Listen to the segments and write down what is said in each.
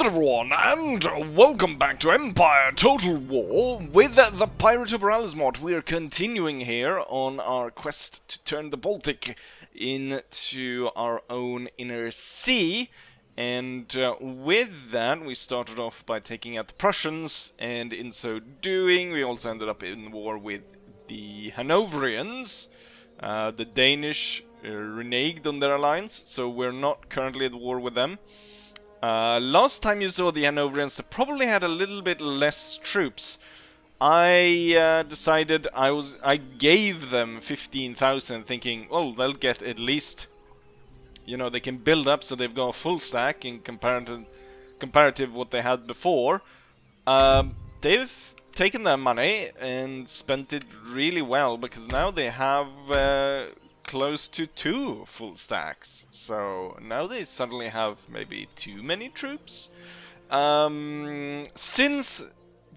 there everyone, and welcome back to Empire Total War with the Pirate of Borealis mod. We are continuing here on our quest to turn the Baltic into our own inner sea. And with that, we started off by taking out the Prussians, and in so doing, we also ended up in war with the Hanoverians. The Danish reneged on their alliance, so we're not currently at war with them. Last time you saw the Hanoverians, they probably had a little bit less troops. I decided I gave them 15,000, thinking, well, they'll get at least, you know, they can build up so they've got a full stack in comparative what they had before. They've taken their money and spent it really well, because now they have close to 2 full stacks. So now they suddenly have maybe too many troops. Since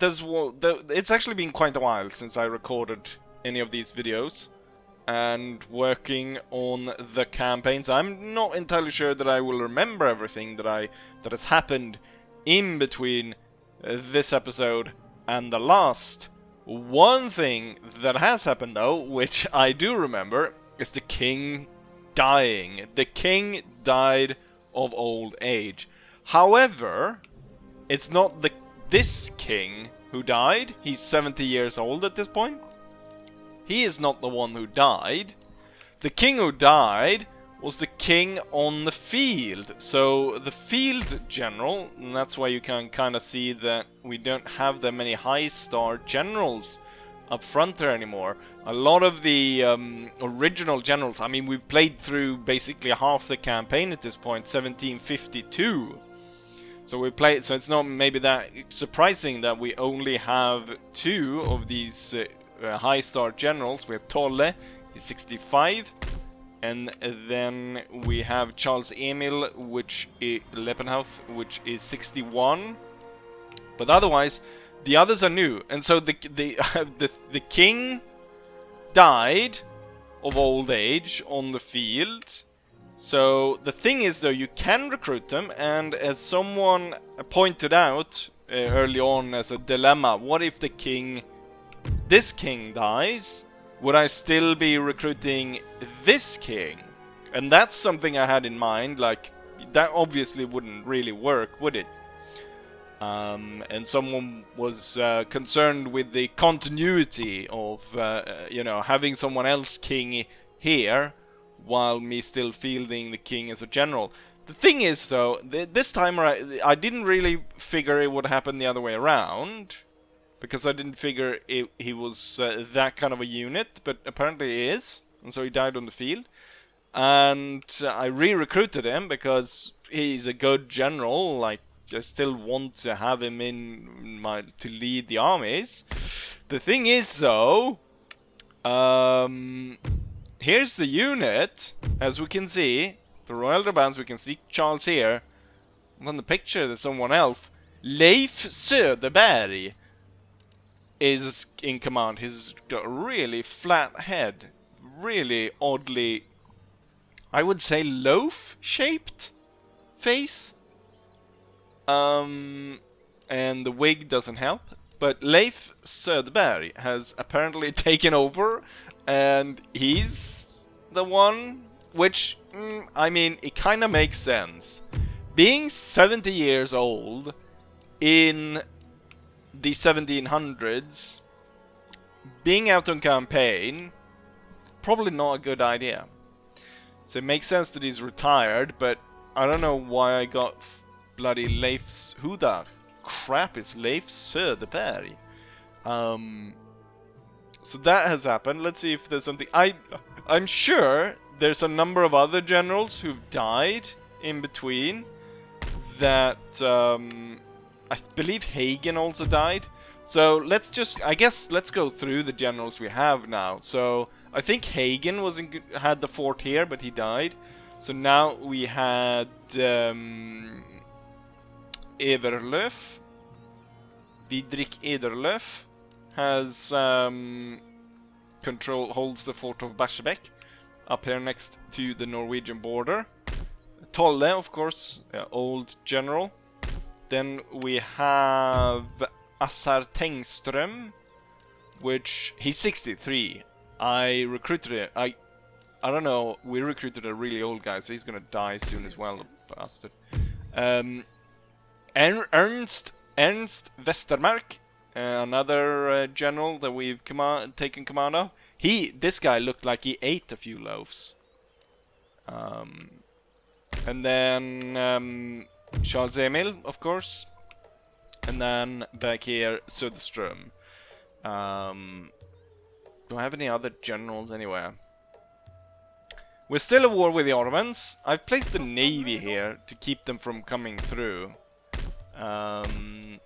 it's actually been quite a while since I recorded any of these videos and working on the campaigns, I'm not entirely sure that I will remember everything that has happened in between this episode and the last. One thing that has happened though, which I do remember, is the king dying. The king died of old age. However, it's not this king who died. He's 70 years old at this point. He is not the one who died. The king who died was the king on the field. So the field general, and that's why you can kind of see that we don't have that many high star generals up front there anymore. A lot of the original generals, I mean, we've played through basically half the campaign at this point, 1752. So it's not maybe that surprising that we only have 2 of these high star generals. We have Tolle, he's 65, and then we have Charles Emil, which is Leppenhoff, which is 61. But otherwise, the others are new, and so the king died of old age on the field. So the thing is, though, you can recruit them, and as someone pointed out early on as a dilemma, what if this king dies? Would I still be recruiting this king? And that's something I had in mind. Like, that obviously wouldn't really work, would it? And someone was concerned with the continuity of, you know, having someone else king here while me still fielding the king as a general. The thing is, though, this time I didn't really figure it would happen the other way around, because I didn't figure he was that kind of a unit, but apparently he is, and so he died on the field. And I re-recruited him because he's a good general. Like, I still want to have him to lead the armies. The thing is, though, here's the unit. As we can see, the Royal Drabands, we can see Charles here. And on the picture, there's someone else. Leif Söderberg is in command. He's got a really flat head. Really oddly, I would say, loaf-shaped face. And the wig doesn't help. But Leif Söderberg has apparently taken over, and he's the one, which, I mean, it kind of makes sense. Being 70 years old in the 1700s, being out on campaign, probably not a good idea. So it makes sense that he's retired, but I don't know why I got bloody Leif's... Who the crap is Leif Söderberg? So that has happened. Let's see if there's something... I'm sure there's a number of other generals who've died in between. That... I believe Hagen also died. So let's just... I guess let's go through the generals we have now. So I think Hagen had the fort here, but he died. So now we had... Everlöf. Didrik Ederlöf has holds the fort of Barsebäck up here next to the Norwegian border. Tolle, of course, old general. Then we have Assar Tengström, which he's 63. I recruited it. I don't know. We recruited a really old guy, so he's gonna die soon as well, bastard. Ernst Westermark, another general that we've taken command of. This guy looked like he ate a few loaves. And then Charles Emil, of course. And then back here, Söderström. Do I have any other generals anywhere? We're still at war with the Ottomans. I've placed the navy here to keep them from coming through. And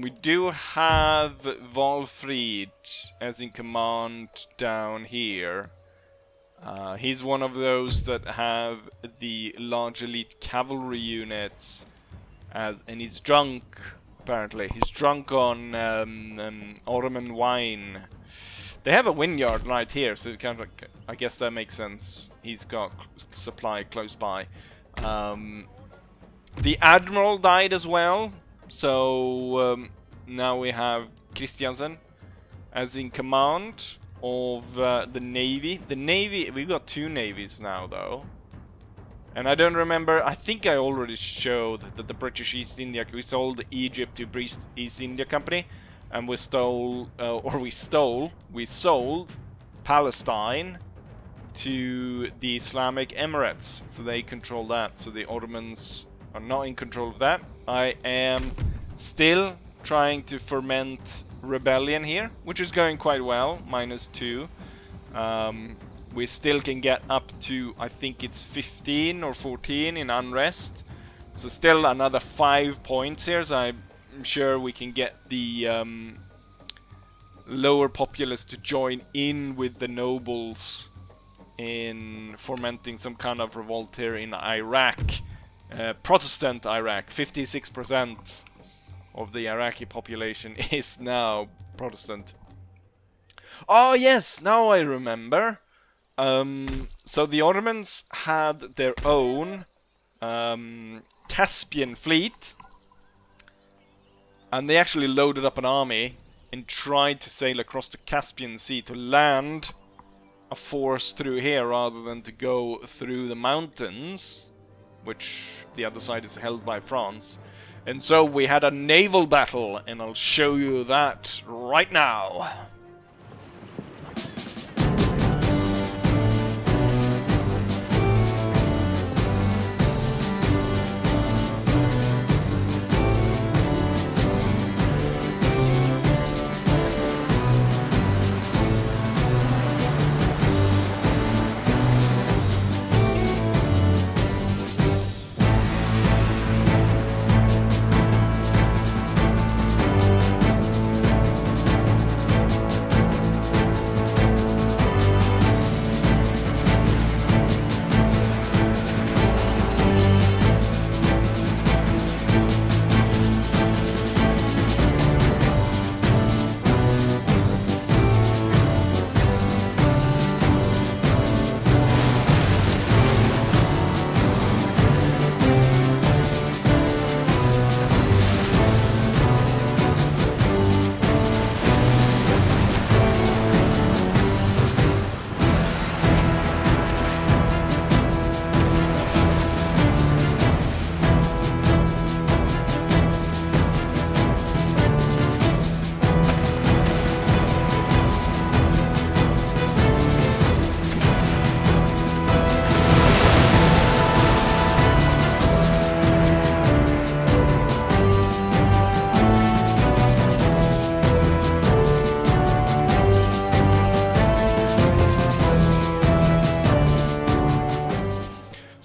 we do have Walfrid as in command down here. He's one of those that have the large elite cavalry units, and he's drunk, apparently. He's drunk on Ottoman wine. They have a vineyard right here, so kind of, I guess that makes sense. He's got supply close by. The admiral died as well, so now we have Christiansen as in command of the navy. The navy, we've got 2 navies now though, and I don't remember. I think I already showed that the British East India, we sold Egypt to East India Company, and we sold Palestine to the Islamic Emirates, so they control that. So the Ottomans are not in control of that. I am still trying to ferment rebellion here, which is going quite well, -2. We still can get up to, I think it's 15 or 14 in unrest. So still another 5 points here, so I'm sure we can get the lower populace to join in with the nobles in fomenting some kind of revolt here in Iraq. Protestant Iraq, 56% of the Iraqi population is now Protestant. Oh yes, now I remember. So the Ottomans had their own Caspian fleet, and they actually loaded up an army and tried to sail across the Caspian Sea to land a force through here rather than to go through the mountains, which the other side is held by France. And so we had a naval battle, and I'll show you that right now.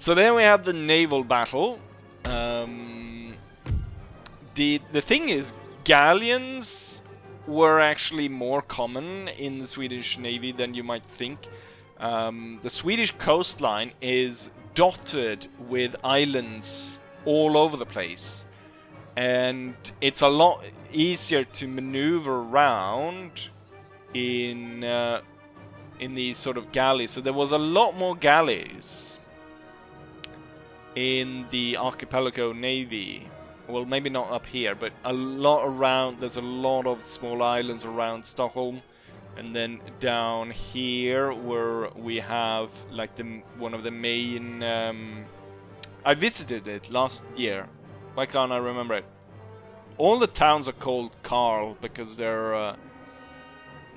So then we have the naval battle. The thing is, galleons were actually more common in the Swedish Navy than you might think. The Swedish coastline is dotted with islands all over the place, and it's a lot easier to maneuver around in these sort of galleys. So there was a lot more galleys in the archipelago navy well, maybe not up here, but a lot around. There's a lot of small islands around Stockholm, and then down here where we have like one of the main. I visited it last year. Why can't I remember it? All the towns are called Karl because they're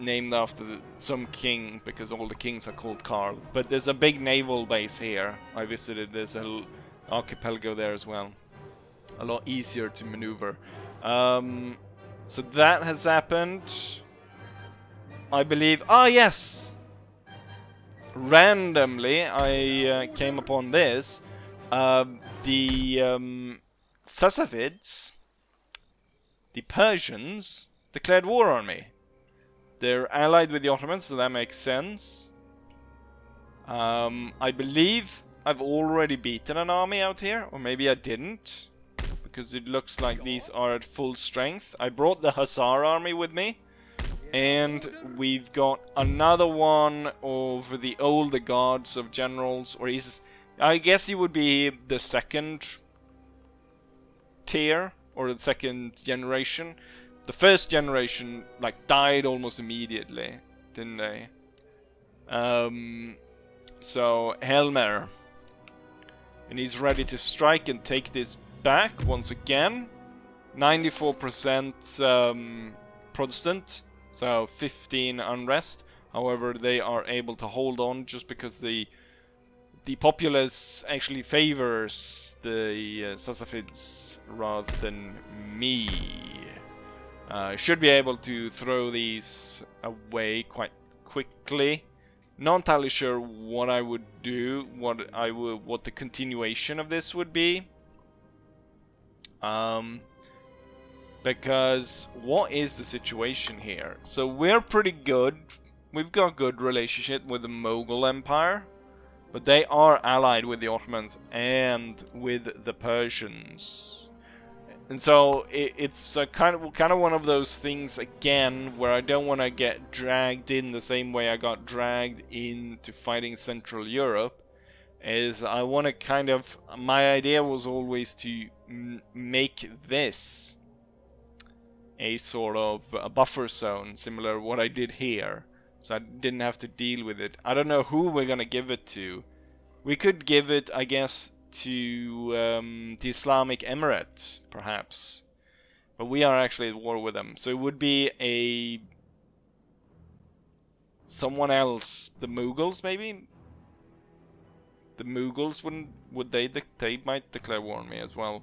named after some king, because all the kings are called Karl. But there's a big naval base here. I visited. There's an archipelago there as well. A lot easier to maneuver. So that has happened. I believe. Ah, yes. Randomly, I came upon this. The Sassanids, the Persians, declared war on me. They're allied with the Ottomans, so that makes sense. I believe I've already beaten an army out here, or maybe I didn't, because it looks like these are at full strength. I brought the Hussar army with me, and we've got another one of the older guards of generals, or I guess he would be the second tier, or the second generation. The first generation, like, died almost immediately, didn't they? So, Helmer. And he's ready to strike and take this back once again. 94% Protestant, so 15 unrest. However, they are able to hold on just because the populace actually favors the Sassanids rather than me. Should be able to throw these away quite quickly. Not entirely sure what I would do, what the continuation of this would be. Because what is the situation here? So we're pretty good. We've got good relationship with the Mughal Empire, but they are allied with the Ottomans and with the Persians. And so it's kind of one of those things again where I don't want to get dragged in the same way I got dragged into fighting Central Europe. Is I want to kind of, my idea was always to make this a sort of a buffer zone, similar to what I did here, so I didn't have to deal with it. I don't know who we're gonna give it to. We could give it, I guess, to the Islamic Emirates, perhaps. But we are actually at war with them. So it would be someone else. The Mughals, maybe? The Mughals they might declare war on me as well.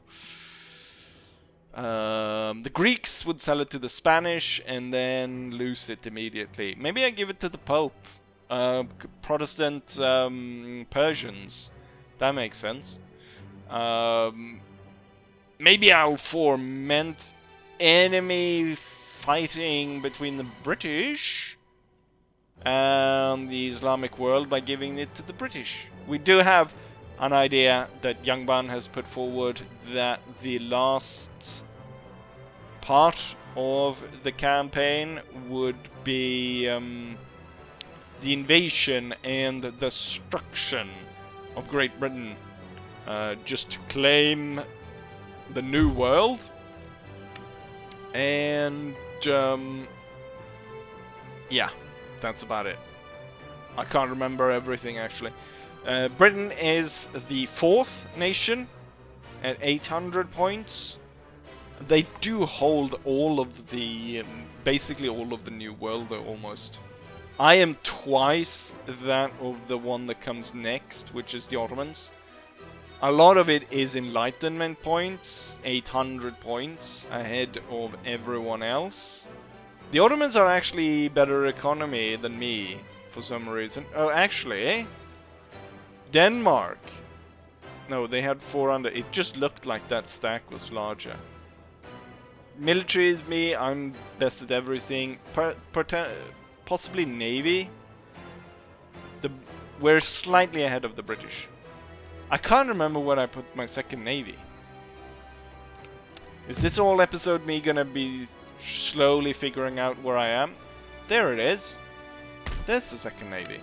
The Greeks would sell it to the Spanish and then lose it immediately. Maybe I give it to the Pope. Protestant Persians. That makes sense. Maybe I'll foment enemy fighting between the British and the Islamic world by giving it to the British. We do have an idea that Young Ban has put forward that the last part of the campaign would be the invasion and the destruction of Great Britain, just to claim the New World, and yeah, that's about it. I can't remember everything actually. Britain is the 4th nation at 800 points. They do hold all of the, basically all of the New World though, almost. I am twice that of the one that comes next, which is the Ottomans. A lot of it is Enlightenment points, 800 points ahead of everyone else. The Ottomans are actually better economy than me, for some reason. Oh, actually, Denmark. No, they had 400. It just looked like that stack was larger. Military is me, I'm best at everything. Possibly Navy. We're slightly ahead of the British. I can't remember where I put my second Navy. Is this all episode me gonna be slowly figuring out where I am? There it is. There's the second Navy.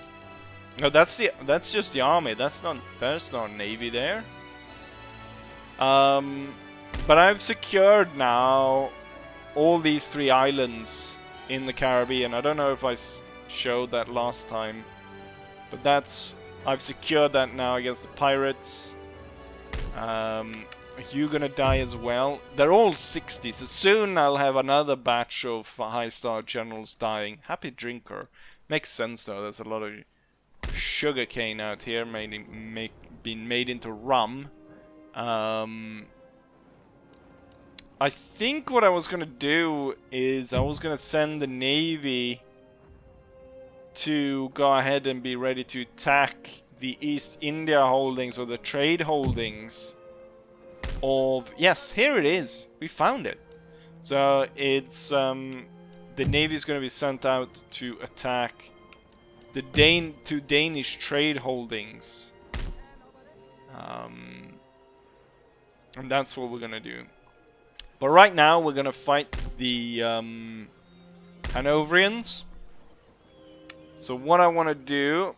No, that's just the army. There's no Navy there. But I've secured now all these 3 islands in the Caribbean. I don't know if I showed that last time, but I've secured that now against the pirates. Are you gonna die as well? They're all 60, so soon I'll have another batch of high star generals dying. Happy drinker. Makes sense though, there's a lot of sugar cane out here being made into rum. I think what I was gonna do is I was gonna send the Navy to go ahead and be ready to attack the East India holdings, or the trade holdings of... Yes, here it is! We found it! So it's... the Navy is gonna be sent out to attack the two Danish trade holdings. And that's what we're gonna do. But right now we're gonna fight the Hanoverians. So what I want to do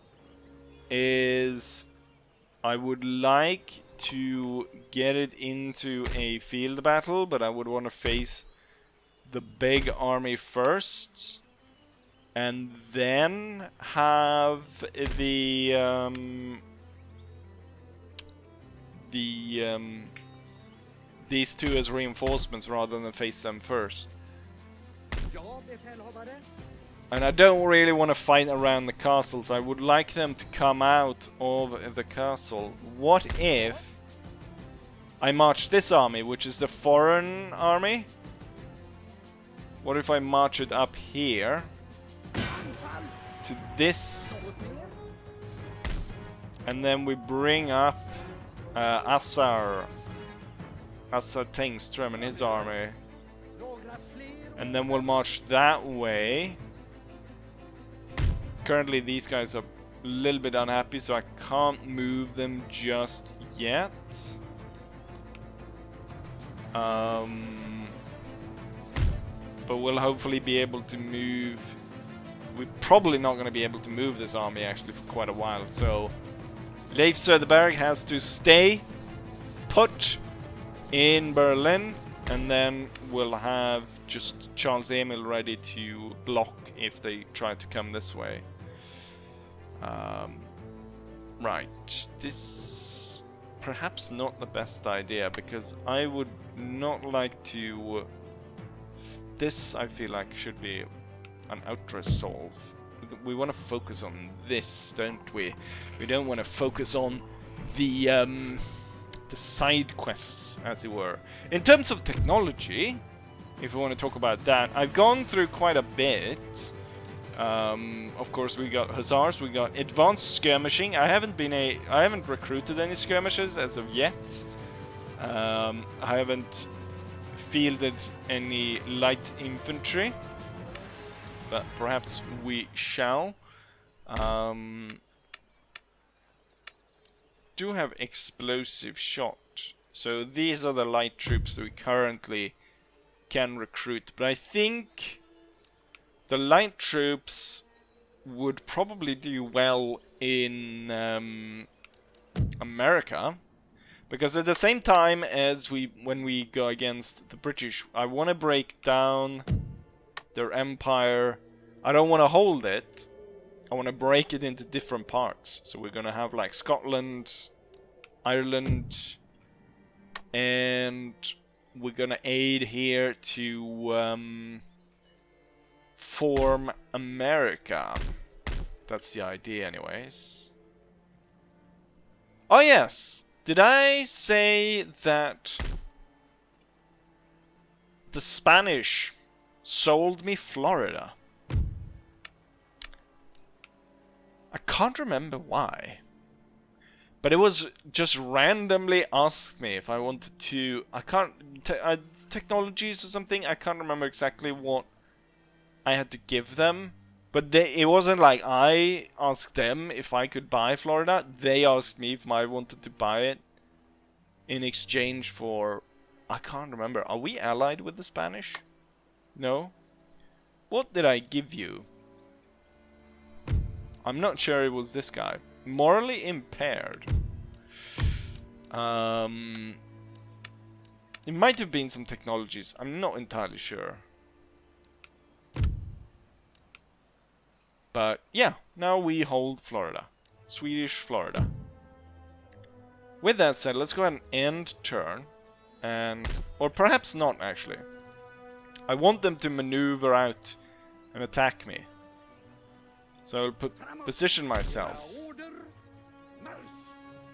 is I would like to get it into a field battle, but I would want to face the big army first, and then have these two as reinforcements rather than face them first. And I don't really want to fight around the castles. I would like them to come out of the castle. What if I march this army, which is the foreign army? What if I march it up here to this, and then we bring up Assar Tengström and his army, and then we'll march that way. Currently these guys are a little bit unhappy, so I can't move them just yet. But we'll hopefully be able to move. We're probably not going to be able to move this army actually for quite a while, so Leif Söderberg has to stay put in Berlin, and then we'll have just Charles Emil ready to block if they try to come this way. Right, this perhaps not the best idea, because I would not like to... This I feel like should be an outresolve. We want to focus on this, don't we? We don't want to focus on the side quests, as it were. In terms of technology, if we want to talk about that, I've gone through quite a bit. Of course, we got hussars, we got advanced skirmishing. I haven't recruited any skirmishers as of yet. I haven't fielded any light infantry, but perhaps we shall. Do have explosive shot, so these are the light troops that we currently can recruit, but I think the light troops would probably do well in America, because at the same time as when we go against the British, I want to break down their empire. I don't want to hold it. I want to break it into different parts. So we're going to have like Scotland, Ireland, and we're going to aid here to form America. That's the idea anyways. Oh yes! Did I say that the Spanish sold me Florida? I can't remember why, but it was just randomly asked me if I wanted to. I can't technologies or something. I can't remember exactly what I had to give them, but it wasn't like I asked them if I could buy Florida. They asked me if I wanted to buy it in exchange for. I can't remember. Are we allied with the Spanish? No. What did I give you? I'm not sure it was this guy. Morally impaired. It might have been some technologies. I'm not entirely sure. But yeah, now we hold Florida. Swedish Florida. With that said, let's go ahead and end turn. And... or perhaps not, actually. I want them to maneuver out and attack me. So I'll position myself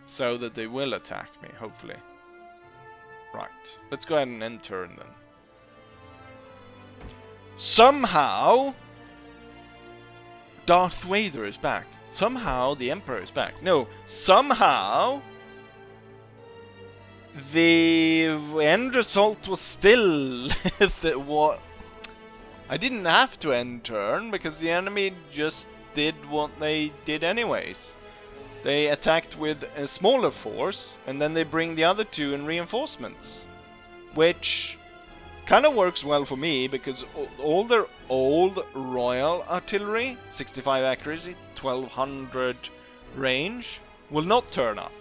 so that they will attack me, hopefully. Right, let's go ahead and end turn then. Somehow Darth Vader is back. Somehow the Emperor is back. No, somehow the end result was still what I didn't have to end turn because the enemy just did what they did anyways. They attacked with a smaller force and then they bring the other two in reinforcements, which kind of works well for me because all their old Royal artillery, 65 accuracy, 1200 range, will not turn up.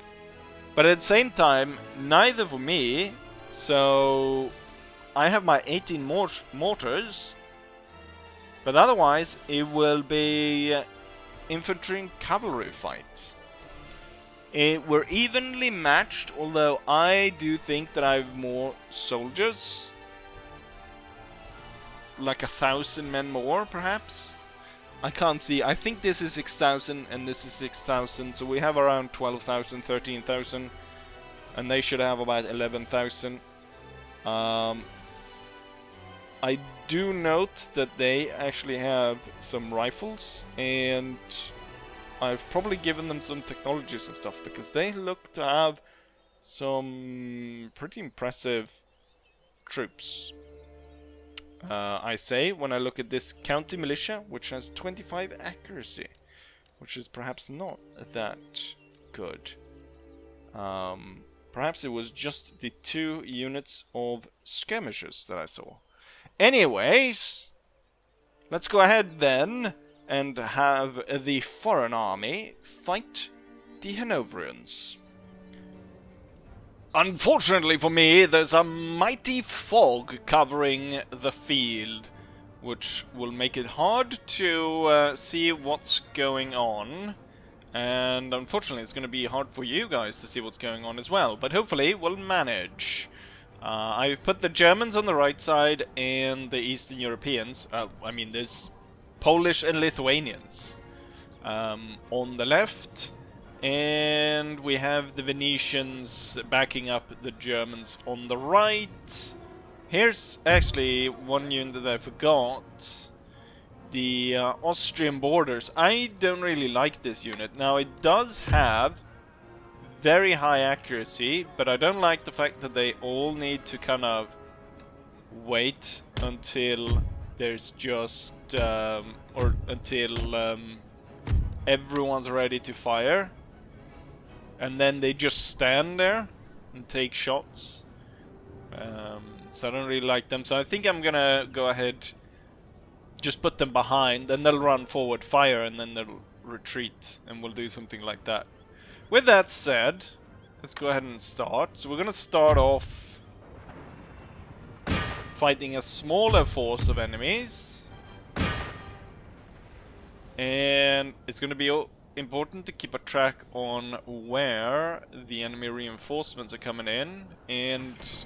But at the same time, neither for me, so I have my 18 mortars, but otherwise it will be infantry and cavalry fight. We're evenly matched, although I do think that I have more soldiers. Like 1,000 men more, perhaps? I can't see. I think this is 6,000 and this is 6,000, so we have around 12,000, 13,000. And they should have about 11,000. I do note that they actually have some rifles, and I've probably given them some technologies and stuff, because they look to have some pretty impressive troops. I say, when I look at this county militia, which has 25 accuracy, which is perhaps not that good. Perhaps it was just the 2 units of skirmishers that I saw. Anyways, let's go ahead then and have the foreign army fight the Hanoverians. Unfortunately for me, there's a mighty fog covering the field, which will make it hard to see what's going on. And unfortunately, it's going to be hard for you guys to see what's going on as well. But hopefully, we'll manage. I've put the Germans on the right side and the Eastern Europeans. I mean, there's Polish and Lithuanians on the left. And we have the Venetians backing up the Germans on the right. Here's actually one unit that I forgot. The Austrian borders. I don't really like this unit. Now, it does have very high accuracy, but I don't like the fact that they all need to kind of wait until there's just... or until everyone's ready to fire. And then they just stand there and take shots. So I don't really like them. So I think I'm gonna go ahead, just put them behind, then they'll run forward, fire, and then they'll retreat, and we'll do something like that. With that said, let's go ahead and start. So we're gonna start off fighting a smaller force of enemies. And it's gonna be important to keep a track on where the enemy reinforcements are coming in, and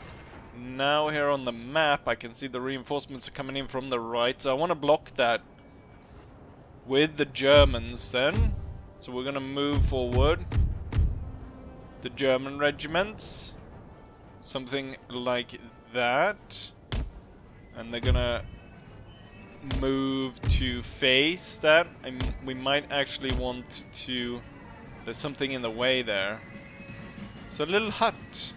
now here on the map I can see the reinforcements are coming in from the right, so I want to block that with the Germans then. So we're gonna move forward the German regiments, something like that, and they're gonna move to face that. We might actually want to... there's something in the way there. It's a little hut.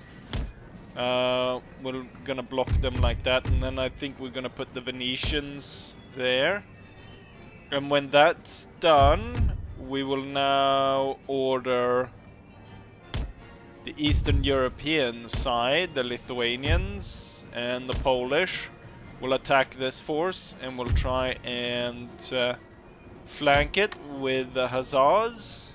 We're gonna block them like that, and then I think we're gonna put the Venetians there. And when that's done, we will now order the Eastern European side, the Lithuanians and the Polish. We'll attack this force and we'll try and flank it with the Hussars.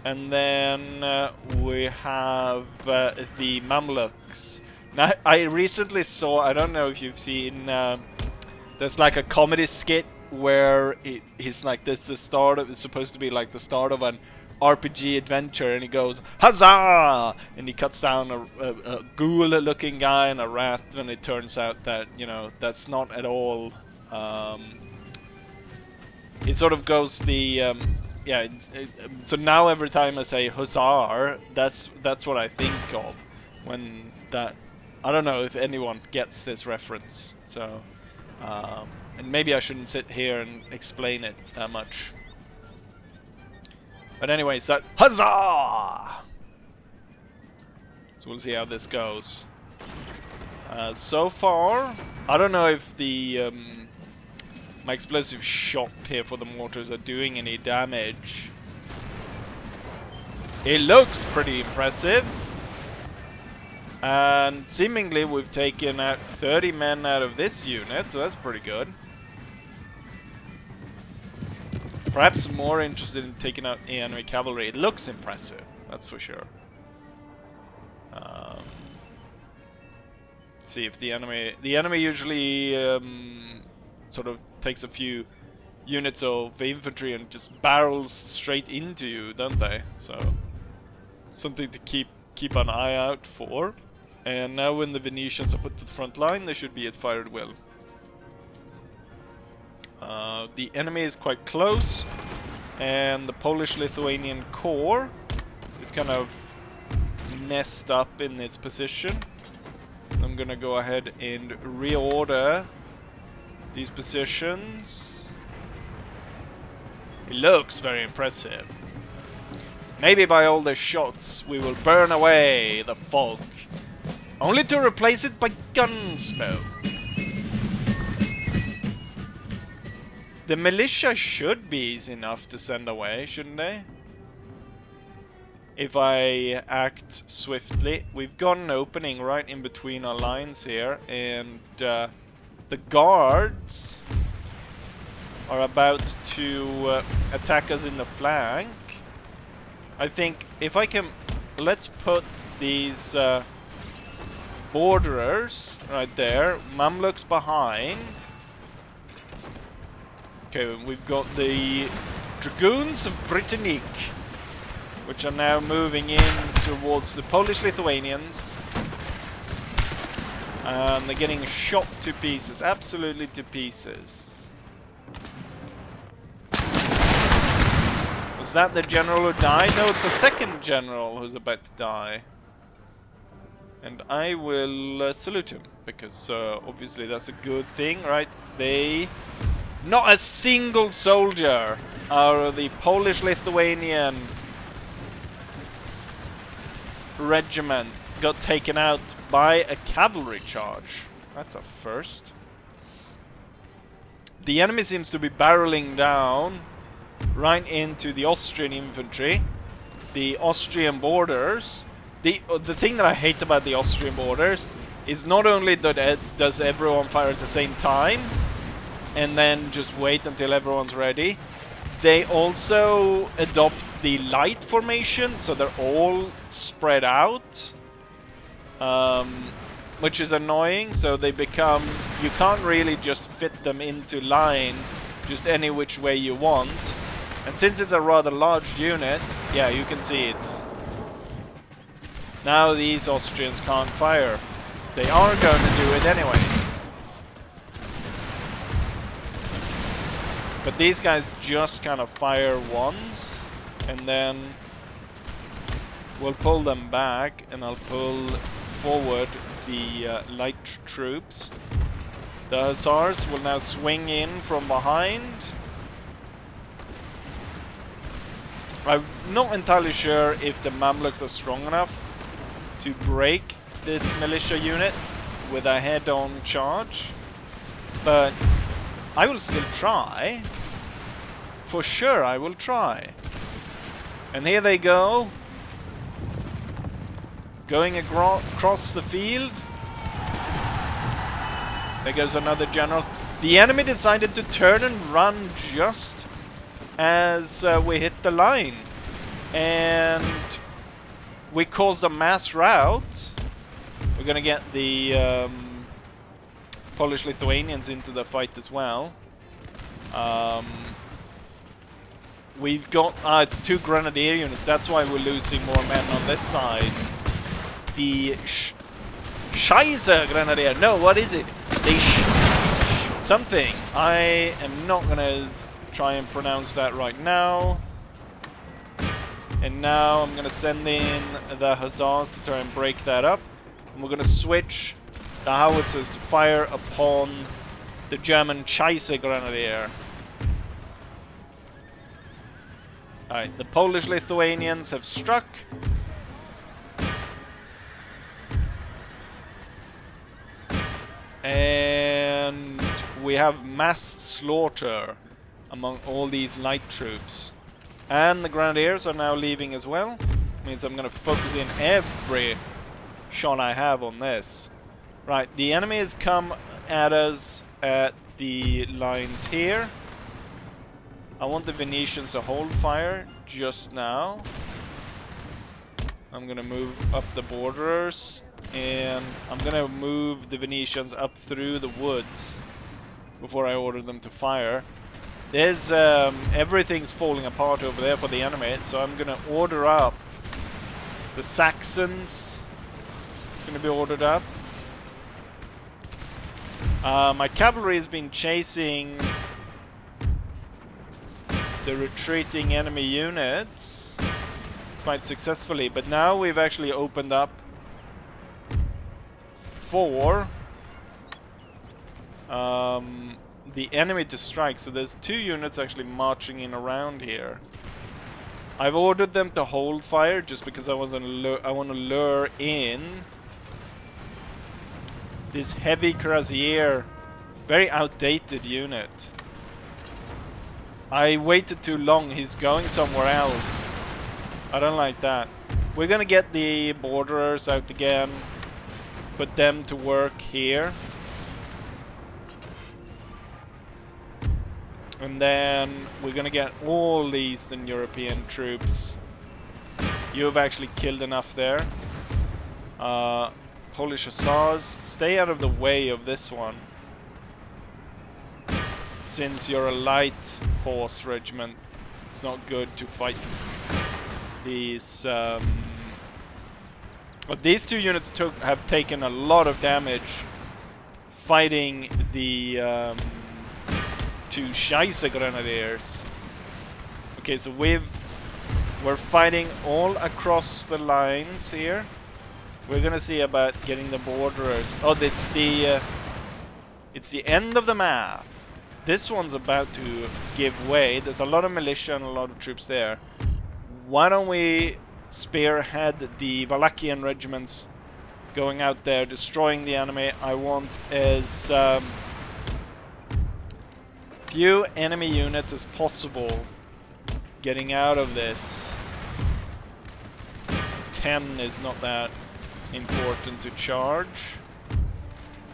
And then we have the Mamluks Now, I recently saw, I don't know if you've seen, there's like a comedy skit where he's like, this is the start of, it's supposed to be like the start of an RPG adventure, and he goes, huzzah! And he cuts down a ghoul-looking guy and a rat, and it turns out that, you know, that's not at all, it sort of goes the, yeah, so now every time I say huzzah, that's what I think of when that, I don't know if anyone gets this reference, so, and maybe I shouldn't sit here and explain it that much. But anyways, that huzzah! So we'll see how this goes. So far, I don't know if the my explosive shot here for the mortars are doing any damage. It looks pretty impressive. And seemingly we've taken out 30 men out of this unit, so that's pretty good. Perhaps more interested in taking out enemy cavalry. It looks impressive, that's for sure. Let's see if the enemy usually sort of takes a few units of infantry and just barrels straight into you, don't they? So something to keep an eye out for. And now when the Venetians are put to the front line, they should be at fire at will. The enemy is quite close, and the Polish-Lithuanian Corps is kind of messed up in its position. I'm gonna go ahead and reorder these positions. It looks very impressive. Maybe by all the shots we will burn away the fog, only to replace it by gunsmoke. The militia should be easy enough to send away, shouldn't they? If I act swiftly. We've got an opening right in between our lines here, and the guards are about to attack us in the flank. I think if I can, let's put these borderers right there, Mamluks behind. Okay, we've got the Dragoons of Britannique, which are now moving in towards the Polish-Lithuanians. And they're getting shot to pieces, absolutely to pieces. Was that the general who died? No, it's a second general who's about to die. And I will salute him, because obviously that's a good thing, right? Not a single soldier out of the Polish-Lithuanian regiment got taken out by a cavalry charge. That's a first. The enemy seems to be barreling down right into the Austrian infantry, the Austrian borders. The thing that I hate about the Austrian borders is not only that does everyone fire at the same time and then just wait until everyone's ready, they also adopt the light formation, so they're all spread out, which is annoying. So they become, you can't really just fit them into line just any which way you want. And since it's a rather large unit, yeah, you can see it. Now these Austrians can't fire. They are going to do it anyways. But these guys just kind of fire once, and then we'll pull them back, and I'll pull forward the light troops. The Hussars will now swing in from behind. I'm not entirely sure if the Mamluks are strong enough to break this militia unit with a head-on charge, but I will still try. For sure I will try. And here they go. Going across the field. There goes another general. The enemy decided to turn and run just as we hit the line. And we caused a mass rout, We're gonna get the Polish-Lithuanians into the fight as well. We've got... it's 2 grenadier units. That's why we're losing more men on this side. The Scheiße Grenadier. No, what is it? They something. I am not gonna try and pronounce that right now. And now I'm gonna send in the Hussars to try and break that up. And we're gonna switch the howitzers to fire upon the German Scheiße Grenadier. Alright, the Polish-Lithuanians have struck. And we have mass slaughter among all these light troops. And the Grenadiers are now leaving as well. Means I'm going to focus in every shot I have on this. Right, the enemy has come at us at the lines here. I want the Venetians to hold fire just now. I'm going to move up the borders. And I'm going to move the Venetians up through the woods before I order them to fire. There's everything's falling apart over there for the enemy, so I'm gonna order up the Saxons. It's gonna be ordered up. My cavalry has been chasing the retreating enemy units quite successfully, but now we've actually opened up for the enemy to strike. So there's 2 units actually marching in around here. I've ordered them to hold fire just because I want to lure in this heavy cuirassier, very outdated unit. I waited too long. He's going somewhere else. I don't like that. We're gonna get the borderers out again, put them to work here. And then we're gonna get all the Eastern European troops. You've actually killed enough there. Polish Hussars, stay out of the way of this one. Since you're a light horse regiment, it's not good to fight these... But these 2 units have taken a lot of damage fighting the... 2 Scheiße Grenadiers. Okay, so we're fighting all across the lines here. We're gonna see about getting the borderers. Oh, it's the end of the map. This one's about to give way. There's a lot of militia and a lot of troops there. Why don't we spearhead the Wallachian regiments going out there, destroying the enemy? I want as few enemy units as possible getting out of this. 10 is not that important to charge.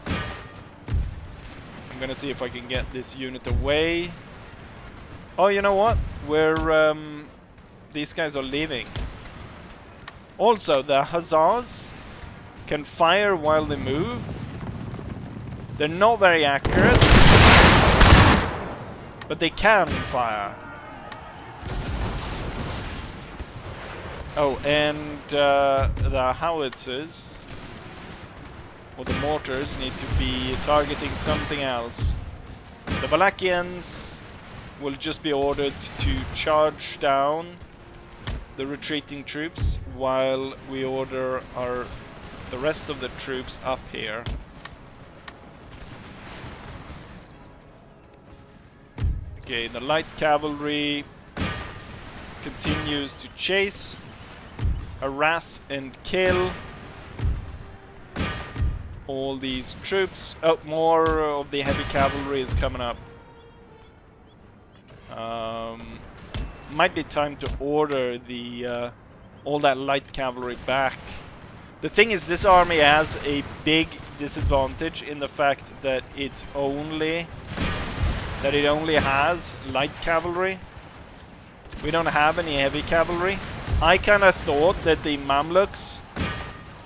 I'm gonna see if I can get this unit away. Oh, you know what? We're these guys are leaving. Also, the Hussars can fire while they move. They're not very accurate, but they can fire. Oh, and the howitzers, or the mortars, need to be targeting something else. The Wallachians will just be ordered to charge down the retreating troops while we order the rest of the troops up here. Okay, the light cavalry continues to chase, harass and kill all these troops. Oh, more of the heavy cavalry is coming up. Might be time to order the all that light cavalry back. The thing is, this army has a big disadvantage in the fact that it only has light cavalry. We don't have any heavy cavalry. I kind of thought that the Mamluks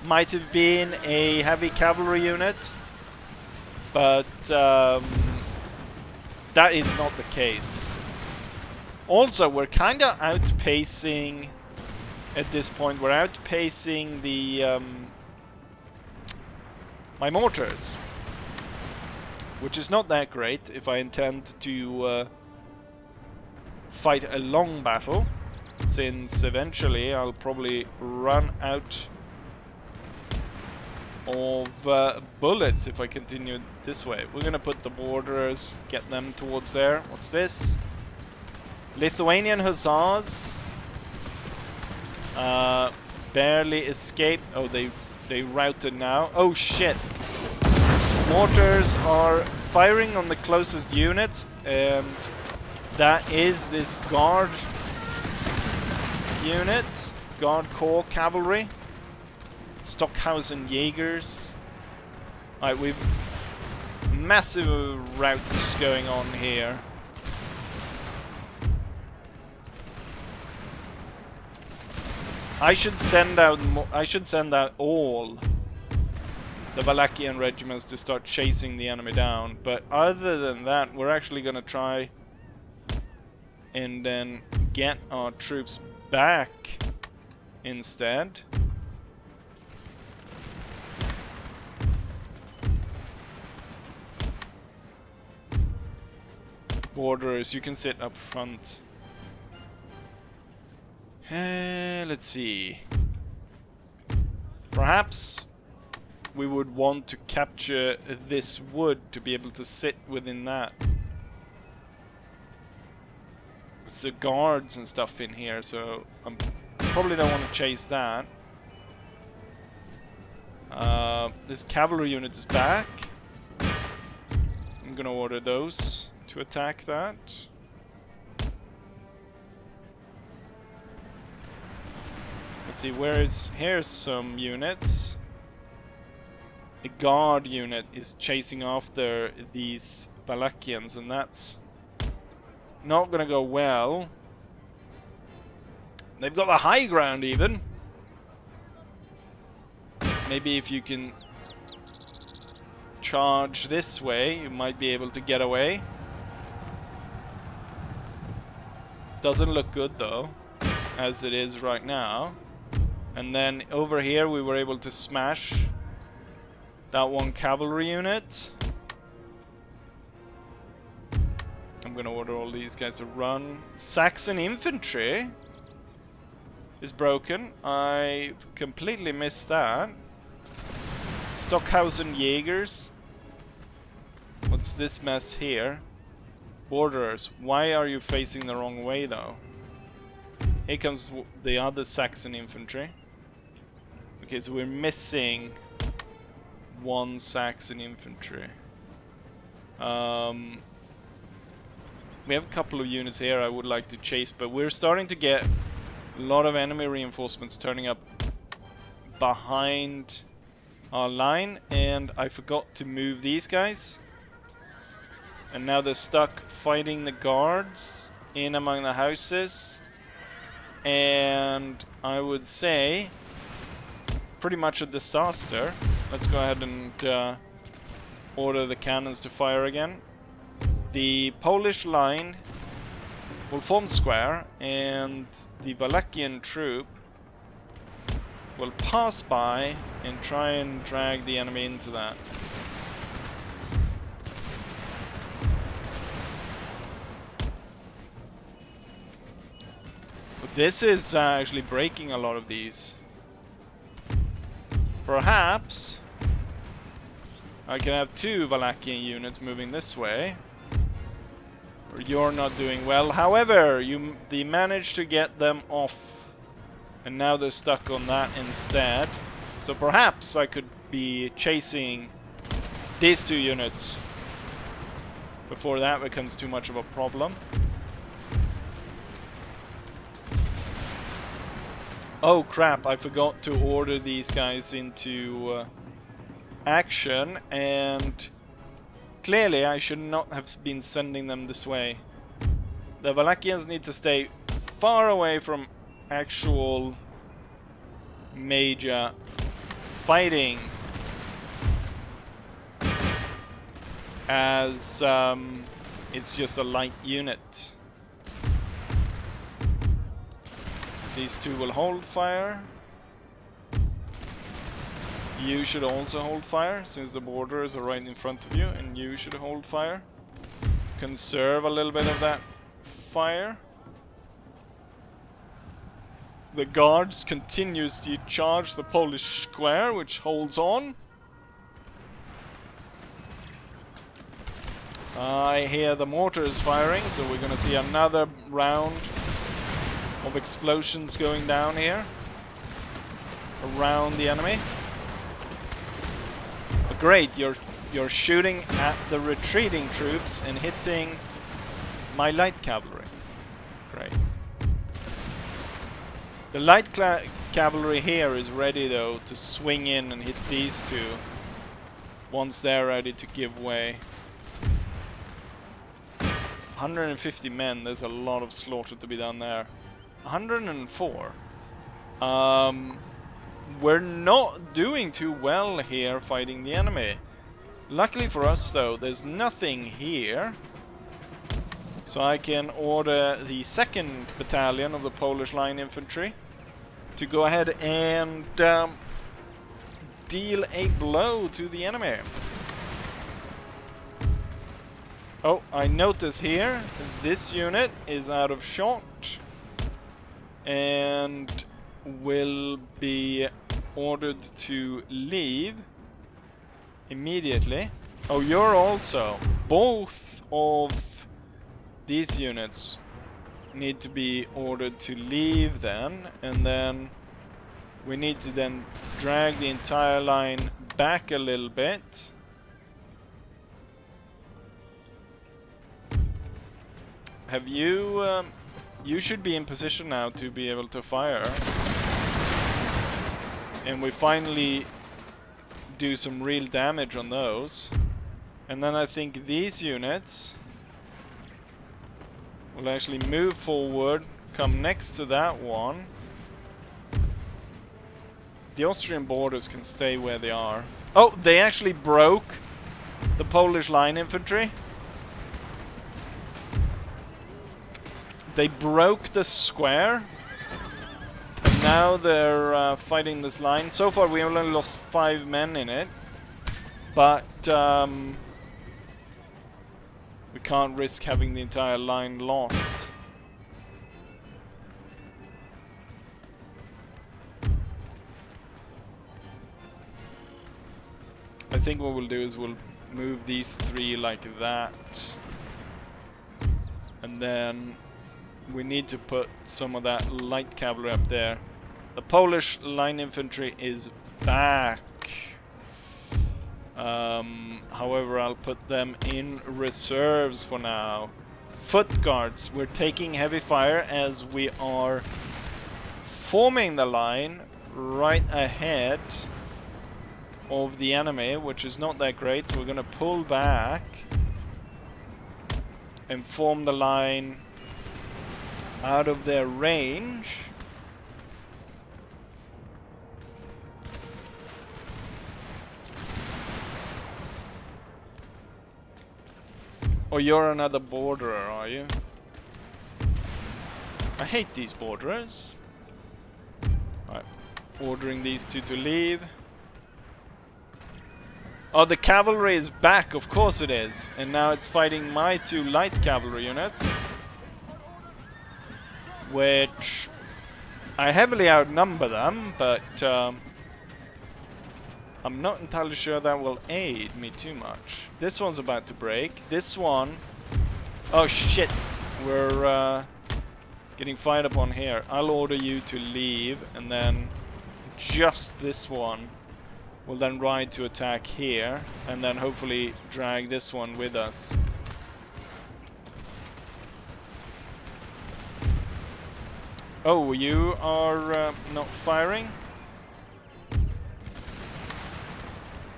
might have been a heavy cavalry unit, but that is not the case. Also, we're kind of outpacing, at this point, we're outpacing the my mortars, which is not that great if I intend to fight a long battle, since eventually I'll probably run out of bullets if I continue this way. We're gonna put the borderers, get them towards there. What's this? Lithuanian hussars. Barely escaped. Oh, they routed now. Oh shit! Mortars are firing on the closest unit, and that is this guard unit, guard corps cavalry, Stockhausen Jaegers. Alright, we've massive routes going on here. I should send out all the Wallachian regiments to start chasing the enemy down, but other than that, we're actually gonna try and then get our troops back instead. Borderers, you can sit up front. Let's see. Perhaps we would want to capture this wood to be able to sit within that. It's the guards and stuff in here, so I probably don't want to chase that. This cavalry unit is back. I'm gonna order those to attack that. Let's see, here's some units. The guard unit is chasing after these Wallachians, and that's not gonna go well. They've got the high ground even. Maybe if you can charge this way, you might be able to get away. Doesn't look good though, as it is right now. And then over here we were able to smash that one cavalry unit. I'm gonna order all these guys to run. Saxon infantry is broken. I completely missed that. Stockhausen Jaegers. What's this mess here? Borderers. Why are you facing the wrong way though? Here comes the other Saxon infantry. Okay, so we're missing one Saxon infantry. We have a couple of units here I would like to chase, but we're starting to get a lot of enemy reinforcements turning up behind our line, and I forgot to move these guys. And now they're stuck fighting the guards in among the houses. And I would say pretty much a disaster. Let's go ahead and order the cannons to fire again. The Polish line will form square, and the Wallachian troop will pass by and try and drag the enemy into that. But this is actually breaking a lot of these. Perhaps I can have two Wallachian units moving this way. Or you're not doing well. However, they managed to get them off, and now they're stuck on that instead. So perhaps I could be chasing these two units before that becomes too much of a problem. Oh crap, I forgot to order these guys into action, and clearly I should not have been sending them this way. The Wallachians need to stay far away from actual major fighting as it's just a light unit. These two will hold fire. You should also hold fire, since the borders are right in front of you, and you should hold fire. Conserve a little bit of that fire. The guards continuously charge the Polish square, which holds on. I hear the mortars firing, so we're gonna see another round of explosions going down here around the enemy. But great, you're shooting at the retreating troops and hitting my light cavalry. Great. The light cavalry here is ready though to swing in and hit these two once they're ready to give way. 150 men, there's a lot of slaughter to be done there. 104. We're not doing too well here fighting the enemy. Luckily for us though, there's nothing here. So I can order the 2nd Battalion of the Polish Line Infantry to go ahead and deal a blow to the enemy. Oh, I notice here, this unit is out of shot and will be ordered to leave immediately. Oh, you're also. Both of these units need to be ordered to leave then, and then we need to then drag the entire line back a little bit. Have you, you should be in position now to be able to fire. And we finally do some real damage on those. And then I think these units will actually move forward, come next to that one. The Austrian borders can stay where they are. Oh, they actually broke the Polish line infantry. They broke the square. And now they're fighting this line. So far we only lost 5 men in it. But we can't risk having the entire line lost. I think what we'll do is we'll move these 3 like that. And then we need to put some of that light cavalry up there. The Polish line infantry is back. However, I'll put them in reserves for now. Foot guards, we're taking heavy fire as we are forming the line right ahead of the enemy, which is not that great, so we're going to pull back and form the line out of their range. Oh, you're another borderer, are you? I hate these borderers. Right, ordering these 2 to leave. Oh, the cavalry is back, of course it is. And now it's fighting my 2 light cavalry units, which I heavily outnumber them, but I'm not entirely sure that will aid me too much. This one's about to break. This one... Oh shit! We're getting fired upon here. I'll order you to leave, and then just this one will then ride to attack here, and then hopefully drag this one with us. Oh, you are not firing?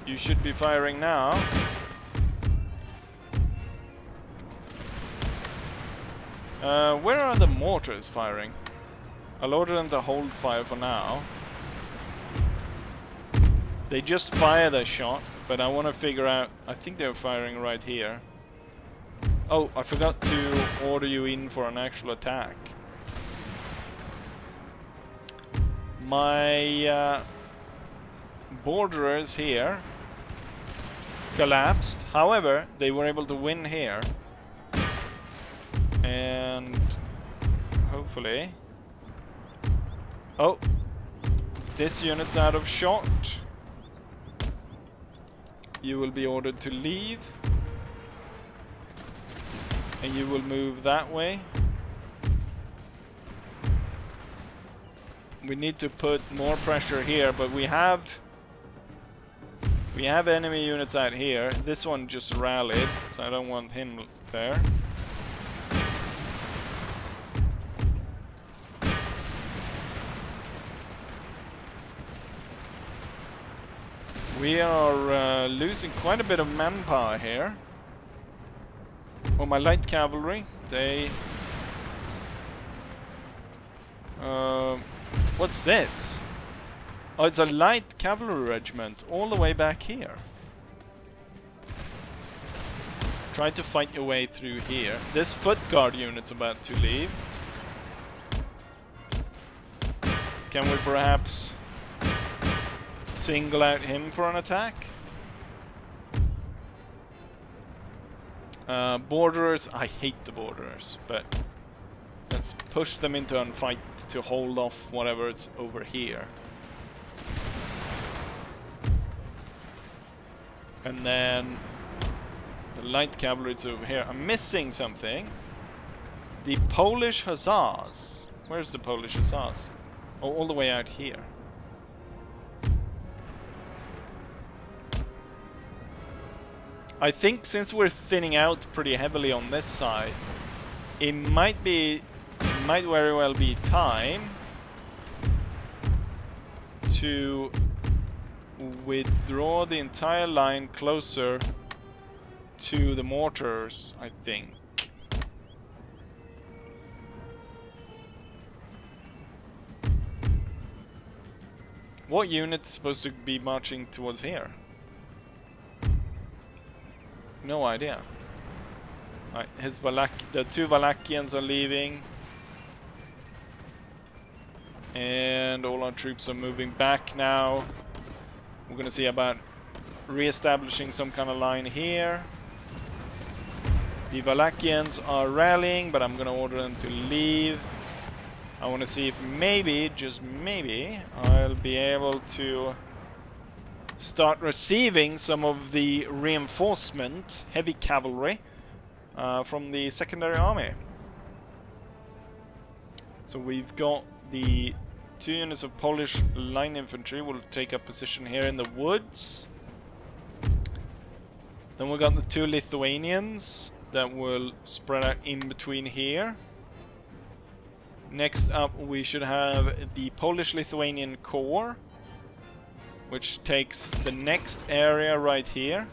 You should be firing now. Where are the mortars firing? I'll order them to hold fire for now. They just fired a shot, but I want to figure out... I think they're firing right here. Oh, I forgot to order you in for an actual attack. My borderers here collapsed. However, they were able to win here. And hopefully... Oh, this unit's out of shot. You will be ordered to leave. And you will move that way. We need to put more pressure here, but we have enemy units out here. This one just rallied, so I don't want him there. We are losing quite a bit of manpower here. Oh, my light cavalry, they... what's this? Oh, it's a light cavalry regiment all the way back here. Try to fight your way through here. This foot guard unit's about to leave. Can we perhaps single out him for an attack? Borderers, I hate the borderers, but let's push them into a fight to hold off whatever it's over here. And then the light cavalry is over here. I'm missing something. The Polish hussars. Where's the Polish hussars? Oh, all the way out here. I think since we're thinning out pretty heavily on this side, it might very well be time to withdraw the entire line closer to the mortars, I think. What unit's supposed to be marching towards here? No idea. Right, the two Valachians are leaving. And all our troops are moving back now. We're gonna see about re-establishing some kind of line here. The Valachians are rallying, but I'm gonna order them to leave. I want to see if maybe, just maybe, I'll be able to start receiving some of the reinforcement, heavy cavalry, from the secondary army. So we've got the 2 units of Polish line infantry will take up position here in the woods. Then we got the 2 Lithuanians that will spread out in between here. Next up we should have the Polish-Lithuanian Corps, which takes the next area right here.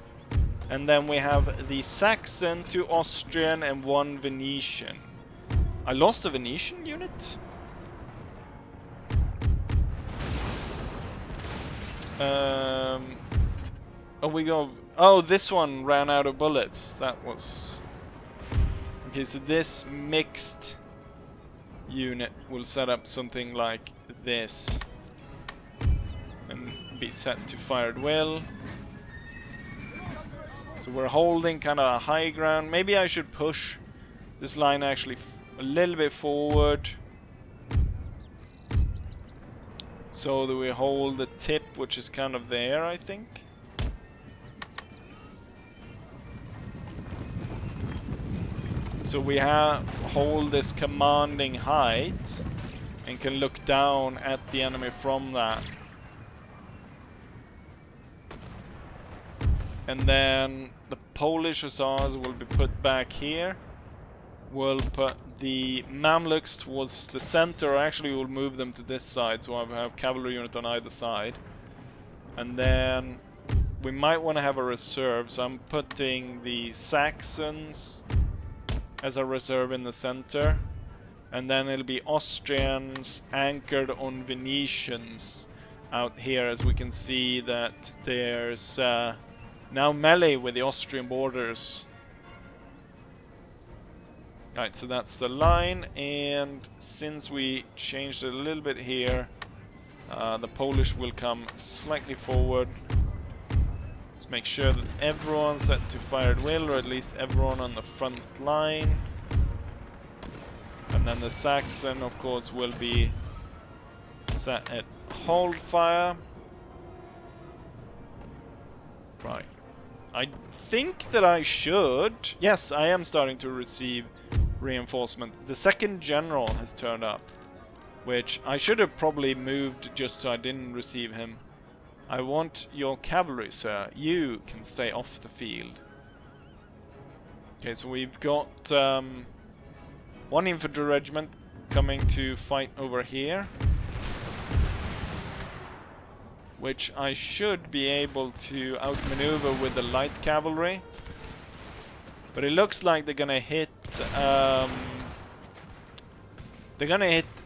And then we have the Saxon, 2 Austrian and 1 Venetian. I lost a Venetian unit? Oh, we go... Oh, this one ran out of bullets. That was... Okay, so this mixed unit will set up something like this. And be set to fire at will. So we're holding kind of a high ground. Maybe I should push this line actually a little bit forward, so that we hold the tip, which is kind of there, I think. So we hold this commanding height and can look down at the enemy from that. And then the Polish hussars will be put back here. We'll put the Mamluks towards the center. Actually, we'll move them to this side, so I'll have cavalry unit on either side. And then we might want to have a reserve, so I'm putting the Saxons as a reserve in the center. And then it'll be Austrians anchored on Venetians. out here, as we can see that there's now melee with the Austrian borders. Right, so that's the line, and since we changed it a little bit here, the Polish will come slightly forward. Let's make sure that everyone's set to fire at will, or at least everyone on the front line. And then the Saxon, of course, will be set at hold fire. Right. I think that I should... Yes, I am starting to receive reinforcement. The second general has turned up, which I should have probably moved just so I didn't receive him. I want your cavalry, sir. You can stay off the field. Okay, so we've got one infantry regiment coming to fight over here, which I should be able to outmaneuver with the light cavalry. But it looks like they're gonna hit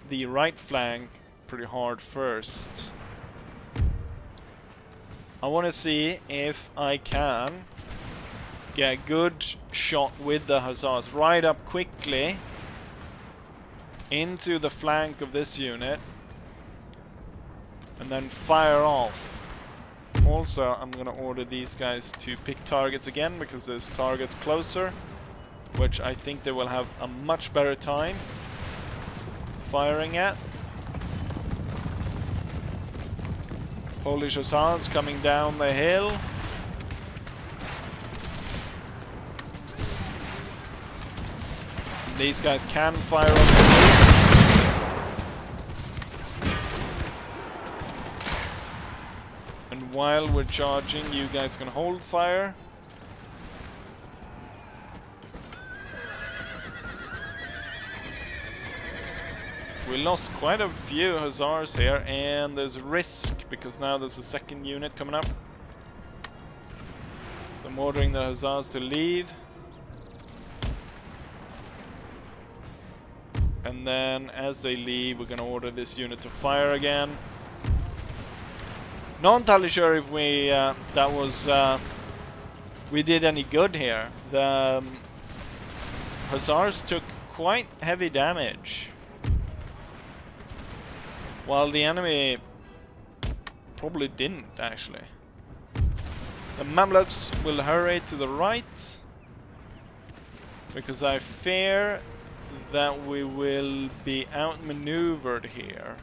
the right flank pretty hard first. I want to see if I can get a good shot with the hussars right up quickly into the flank of this unit and then fire off. Also, I'm gonna order these guys to pick targets again, because there's targets closer, which I think they will have a much better time firing at. Polish hussars coming down the hill. These guys can fire on the and while we're charging, you guys can hold fire. We lost quite a few hussars here, and there's a risk because now there's a second unit coming up. So I'm ordering the hussars to leave. And then as they leave, we're gonna order this unit to fire again. Not entirely sure if we we did any good here. The hussars took quite heavy damage, while the enemy probably didn't, actually. The Mamluks will hurry to the right, because I fear that we will be outmaneuvered here.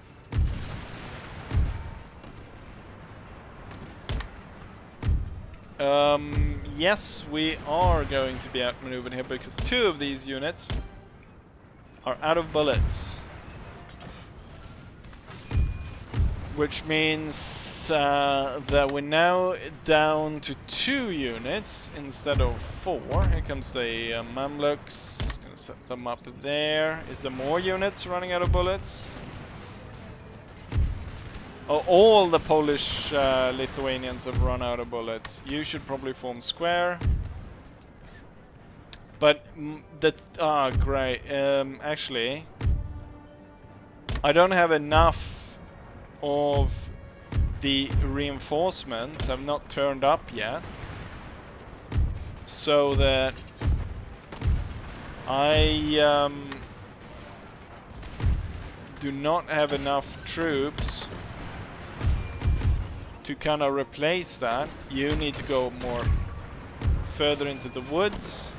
Yes, we are going to be outmaneuvered here, because two of these units are out of bullets. Which means that we're now down to 2 units instead of 4. Here comes the Mamluks. Gonna set them up there. Is there more units running out of bullets? Oh, all the Polish Lithuanians have run out of bullets. You should probably form square. But great. Actually, I don't have enough of the reinforcements. Have not turned up yet, so that I do not have enough troops to kind of replace that. You need to go more further into the woods,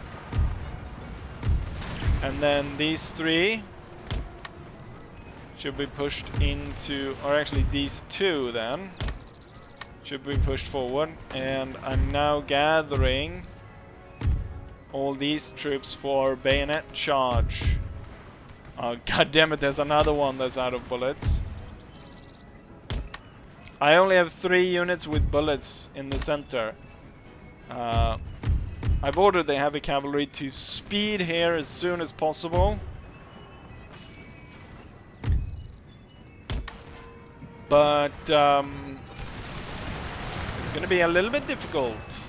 and then these 3 should be pushed into, or actually these 2 then should be pushed forward. And I'm now gathering all these troops for bayonet charge. Oh, god damn it, there's another one that's out of bullets. I only have 3 units with bullets in the center. I've ordered the heavy cavalry to speed here as soon as possible. But it's gonna be a little bit difficult.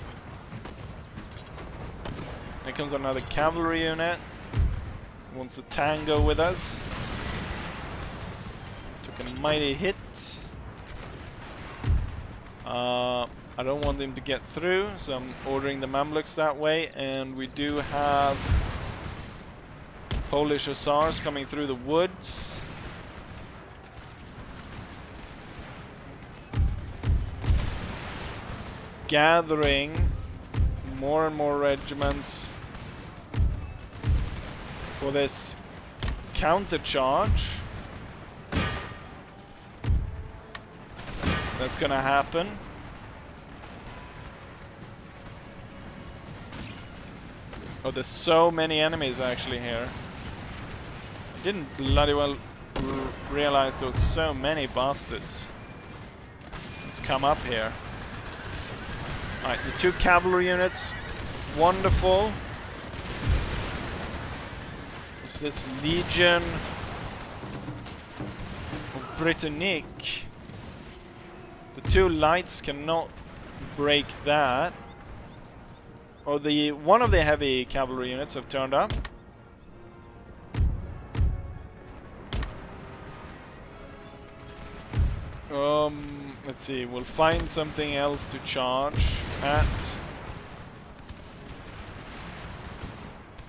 Here comes another cavalry unit. Wants to tango with us. Took a mighty hit. I don't want him to get through, so I'm ordering the Mamluks that way. And we do have Polish hussars coming through the woods. Gathering more and more regiments for this counter charge. That's gonna happen. Oh, there's so many enemies actually here. I didn't bloody well realize there was so many bastards. Let's come up here. Alright, the 2 cavalry units. Wonderful. It's this Legion of Britannique. The 2 lights cannot break that. Oh, one of the heavy cavalry units have turned up. Let's see, we'll find something else to charge at.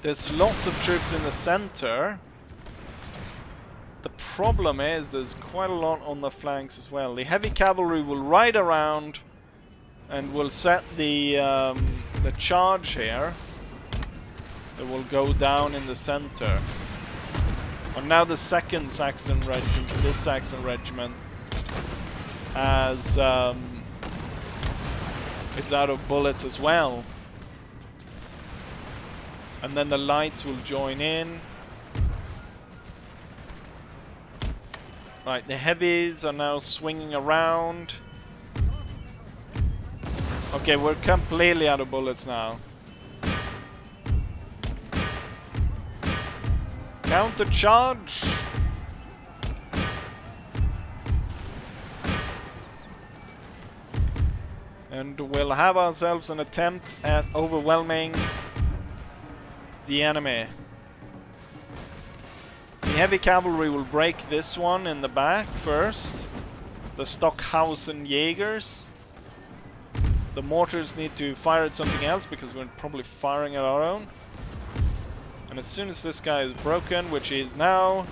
There's lots of troops in the center. The problem is there's quite a lot on the flanks as well. The heavy cavalry will ride around and will set the charge here. It will go down in the center. And now the second Saxon regiment, this Saxon regiment, as it's out of bullets as well. And then the lights will join in. Right, the heavies are now swinging around. Okay, we're completely out of bullets now. Counter charge. And we'll have ourselves an attempt at overwhelming the enemy. The heavy cavalry will break this one in the back first. The Stockhausen Jägers. The mortars need to fire at something else because we're probably firing at our own. And as soon as this guy is broken, which he is now,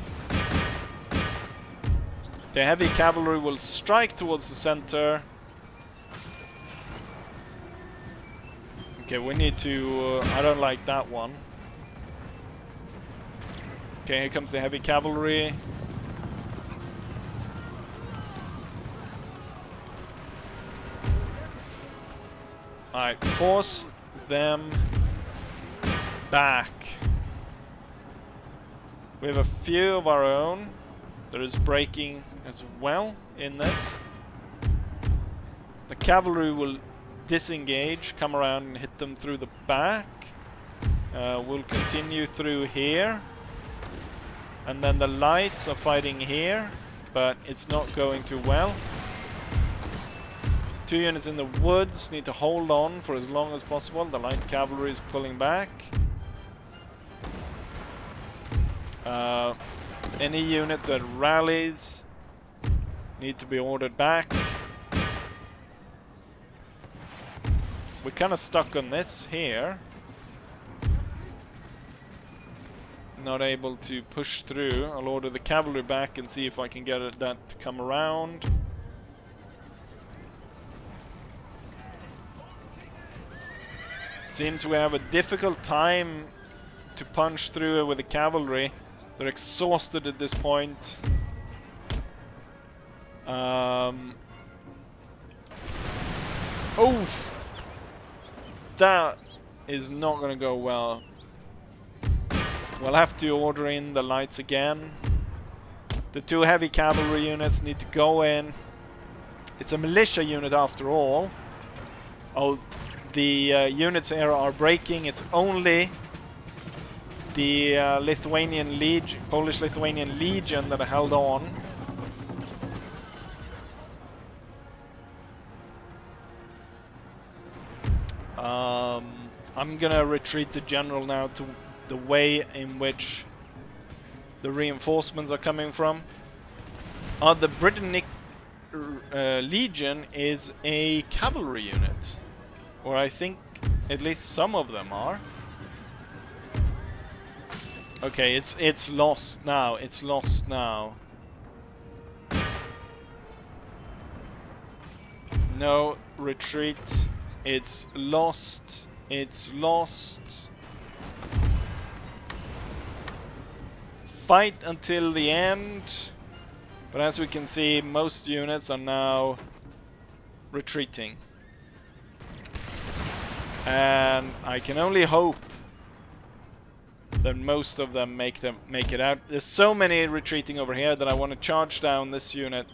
the heavy cavalry will strike towards the center. Okay, we need to... I don't like that one. Okay, here comes the heavy cavalry. Alright, force them back. We have a few of our own. There is breaking as well in this. The cavalry will disengage, come around and hit them through the back. We'll continue through here. And then the lights are fighting here, but it's not going too well. 2 units in the woods need to hold on for as long as possible. The light cavalry is pulling back. Any unit that rallies need to be ordered back. We're kind of stuck on this here. Not able to push through. I'll order the cavalry back and see if I can get that to come around. Seems we have a difficult time to punch through it with the cavalry. They're exhausted at this point. Oh! That is not going to go well. We'll have to order in the lights again. The 2 heavy cavalry units need to go in. It's a militia unit after all. Oh, the units here are breaking. It's only the Lithuanian Legion, Polish-Lithuanian Legion that are held on. I'm gonna retreat the general now to the way in which the reinforcements are coming from. The Britannic legion is a cavalry unit. Or I think at least some of them are. Okay, it's lost now. It's lost now. No, retreat. It's lost. It's lost. Fight until the end. But as we can see, most units are now retreating. And I can only hope that most of them make it out. There's so many retreating over here that I want to charge down this unit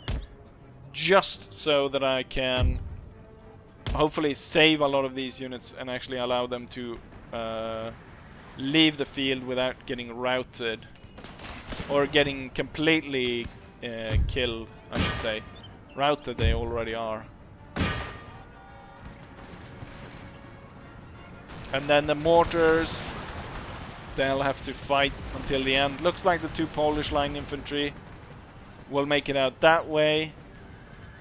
just so that I can hopefully save a lot of these units and actually allow them to leave the field without getting routed or getting completely killed, I should say. Routed they already are. And then the mortars, they'll have to fight until the end. Looks like the 2 Polish line infantry will make it out that way.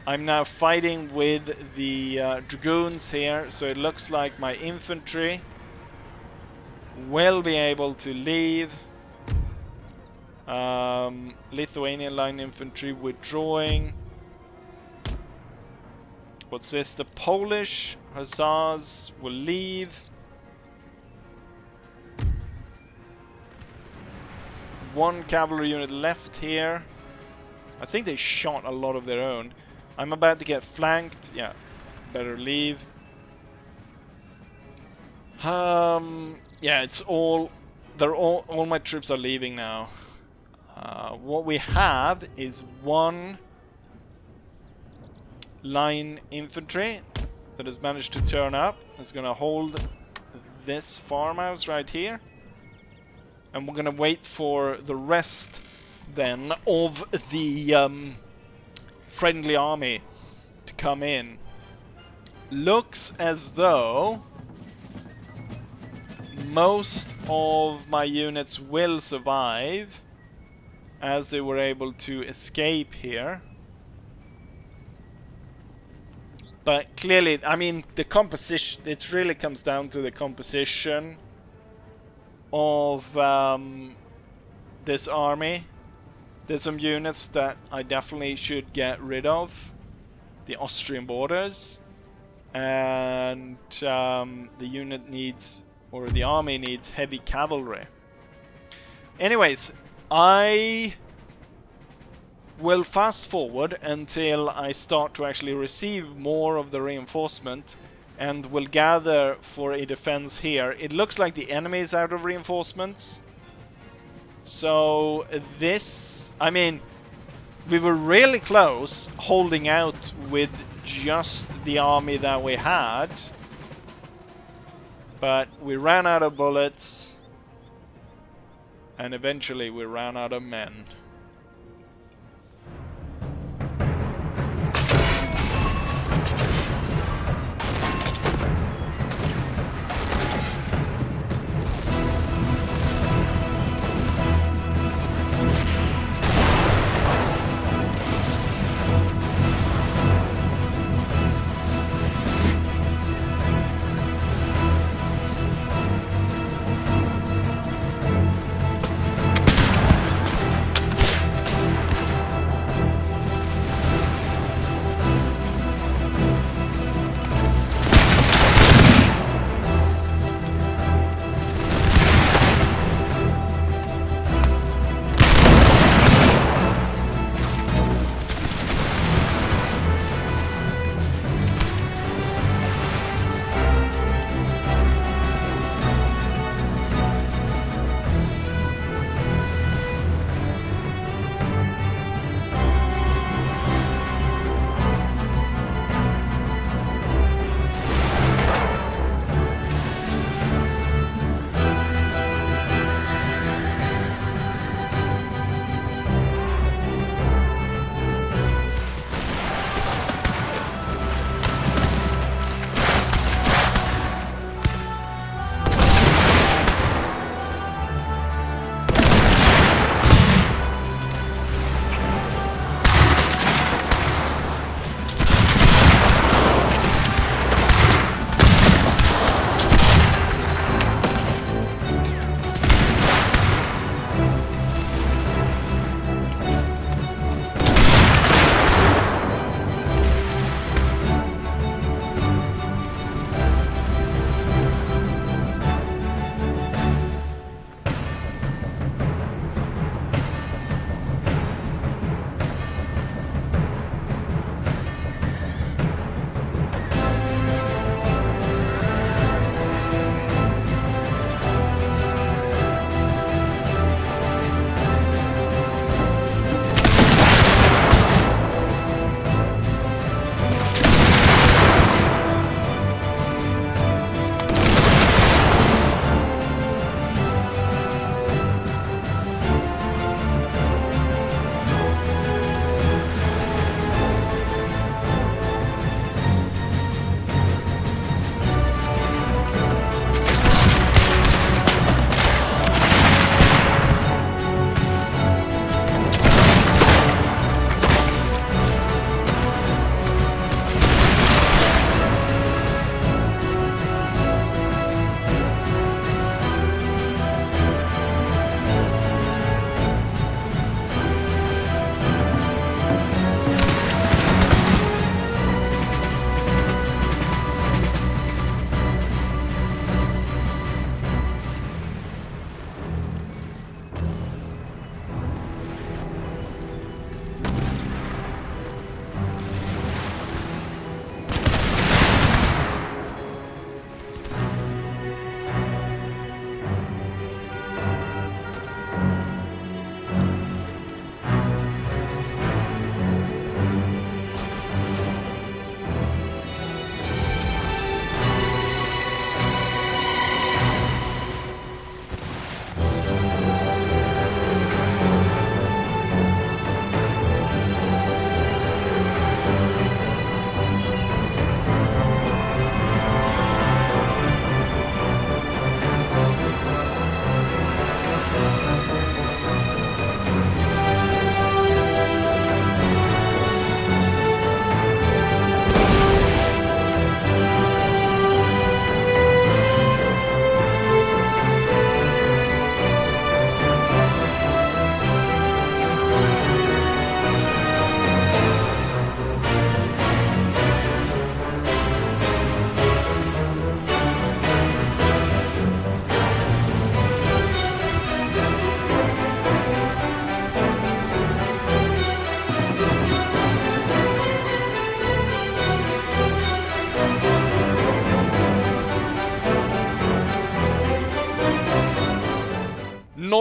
I'm now fighting with the dragoons here, so it looks like my infantry will be able to leave. Lithuanian line infantry withdrawing. What's this? The Polish hussars will leave. One cavalry unit left here. I think they shot a lot of their own. I'm about to get flanked. Yeah, better leave. Yeah, it's all... all my troops are leaving now. What we have is 1 line infantry that has managed to turn up. It's gonna hold this farmhouse right here. And we're gonna wait for the rest then of the friendly army to come in. Looks as though most of my units will survive as they were able to escape here. But clearly, I mean, the composition, it really comes down to the composition of this army. There's some units that I definitely should get rid of. The Austrian borders. And the unit needs, or the army needs, heavy cavalry. Anyways, I will fast forward until I start to actually receive more of the reinforcement, and will gather for a defense here. It looks like the enemy is out of reinforcements. So this, I mean, we were really close holding out with just the army that we had. But we ran out of bullets. And eventually we ran out of men.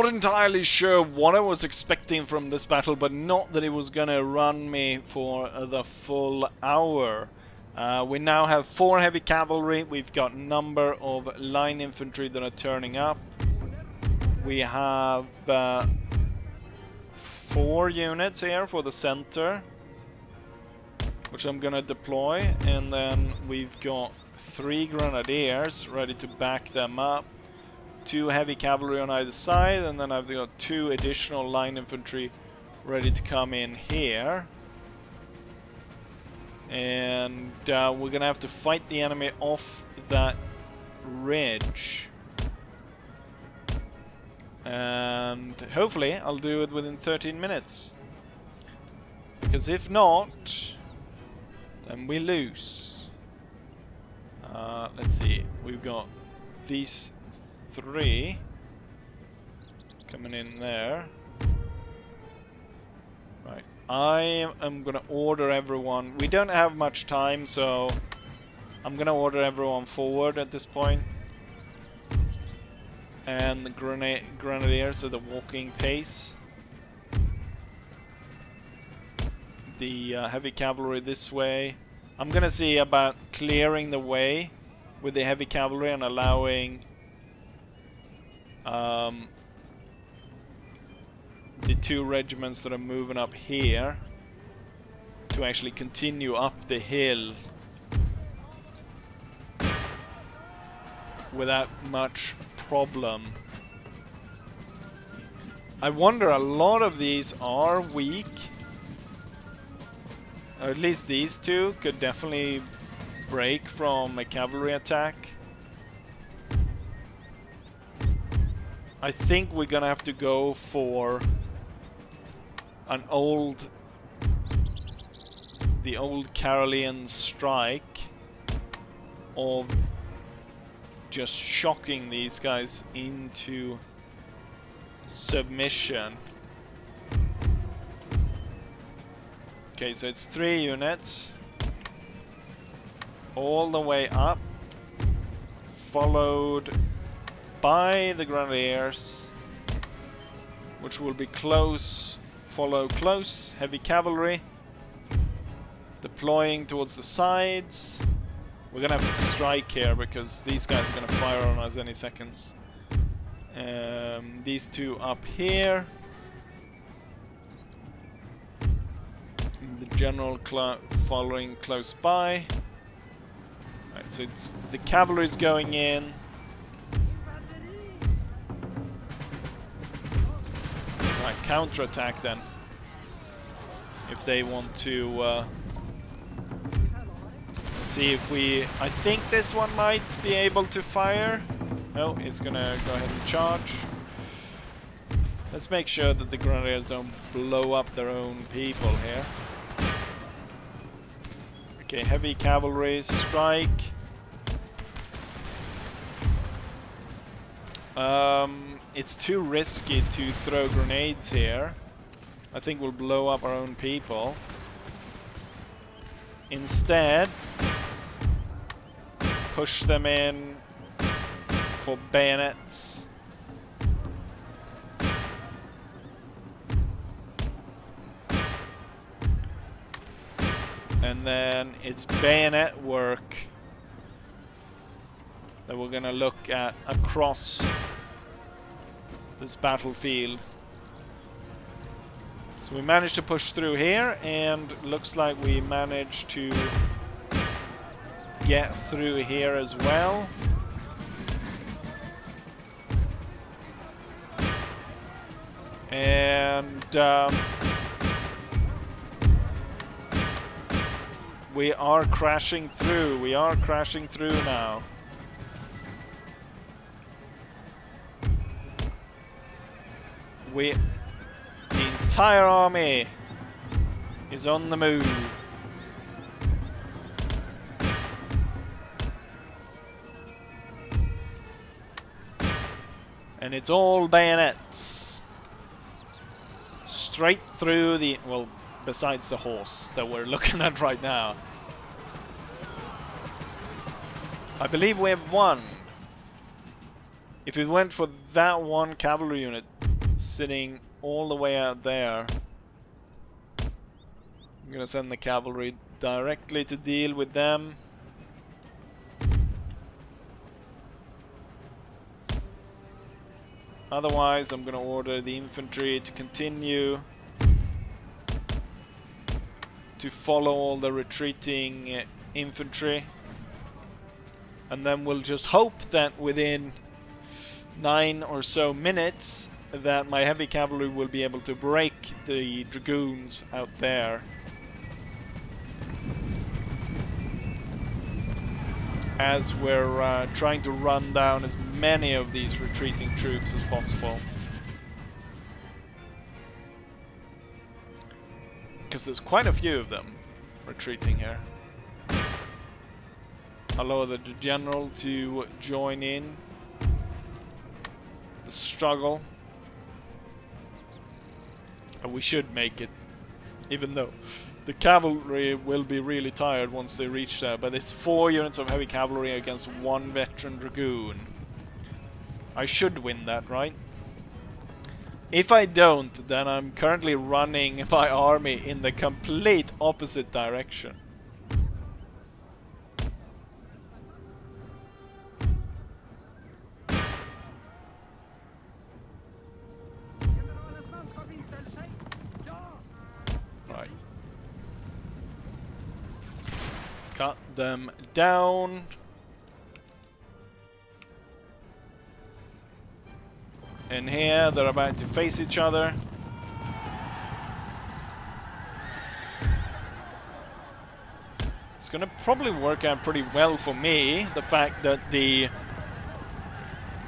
not entirely sure what I was expecting from this battle, but not that it was gonna run me for the full hour. We now have 4 heavy cavalry. We've got a number of line infantry that are turning up. We have 4 units here for the center, which I'm gonna deploy, and then we've got 3 grenadiers ready to back them up, 2 heavy cavalry on either side, and then I've got 2 additional line infantry ready to come in here. And we're gonna have to fight the enemy off that ridge. And hopefully I'll do it within 13 minutes. Because if not, then we lose. Let's see, we've got these 3 coming in there. Right, I am gonna order everyone. We don't have much time, so I'm gonna order everyone forward at this point. And the grenadiers at the walking pace. The heavy cavalry this way. I'm gonna see about clearing the way with the heavy cavalry and allowing the 2 regiments that are moving up here to actually continue up the hill without much problem. I wonder, a lot of these are weak. Or at least these 2 could definitely break from a cavalry attack. I think we're gonna have to go for the old Carolean strike of just shocking these guys into submission. Okay, so it's 3 units all the way up, followed by the grenadiers, which will be close, follow close, heavy cavalry deploying towards the sides. We're gonna have to strike here because these guys are gonna fire on us any seconds. These 2 up here. The general following close by. Right, so it's the cavalry's going in. Right, counterattack then. If they want to let's see if we... I think this one might be able to fire. No, it's gonna go ahead and charge. Let's make sure that the grenadiers don't blow up their own people here. Okay, heavy cavalry strike. It's too risky to throw grenades here. I think we'll blow up our own people. Instead, push them in for bayonets. And then it's bayonet work that we're gonna look at across this battlefield. So we managed to push through here, and looks like we managed to get through here as well. And we are crashing through. We are crashing through now. The entire army is on the move. And it's all bayonets. Straight through the... well, besides the horse that we're looking at right now. I believe we have won. If we went for that one cavalry unit, sitting all the way out there. I'm gonna send the cavalry directly to deal with them. Otherwise, I'm gonna order the infantry to continue to follow all the retreating infantry. And then we'll just hope that within 9 or so minutes that my heavy cavalry will be able to break the dragoons out there. As we're trying to run down as many of these retreating troops as possible. Because there's quite a few of them retreating here. Allow the general to join in the struggle. And we should make it, even though the cavalry will be really tired once they reach there. But it's 4 units of heavy cavalry against 1 veteran dragoon. I should win that, right? If I don't, then I'm currently running my army in the complete opposite direction. Right. Cut them down. And here they're about to face each other. It's gonna probably work out pretty well for me, the fact that the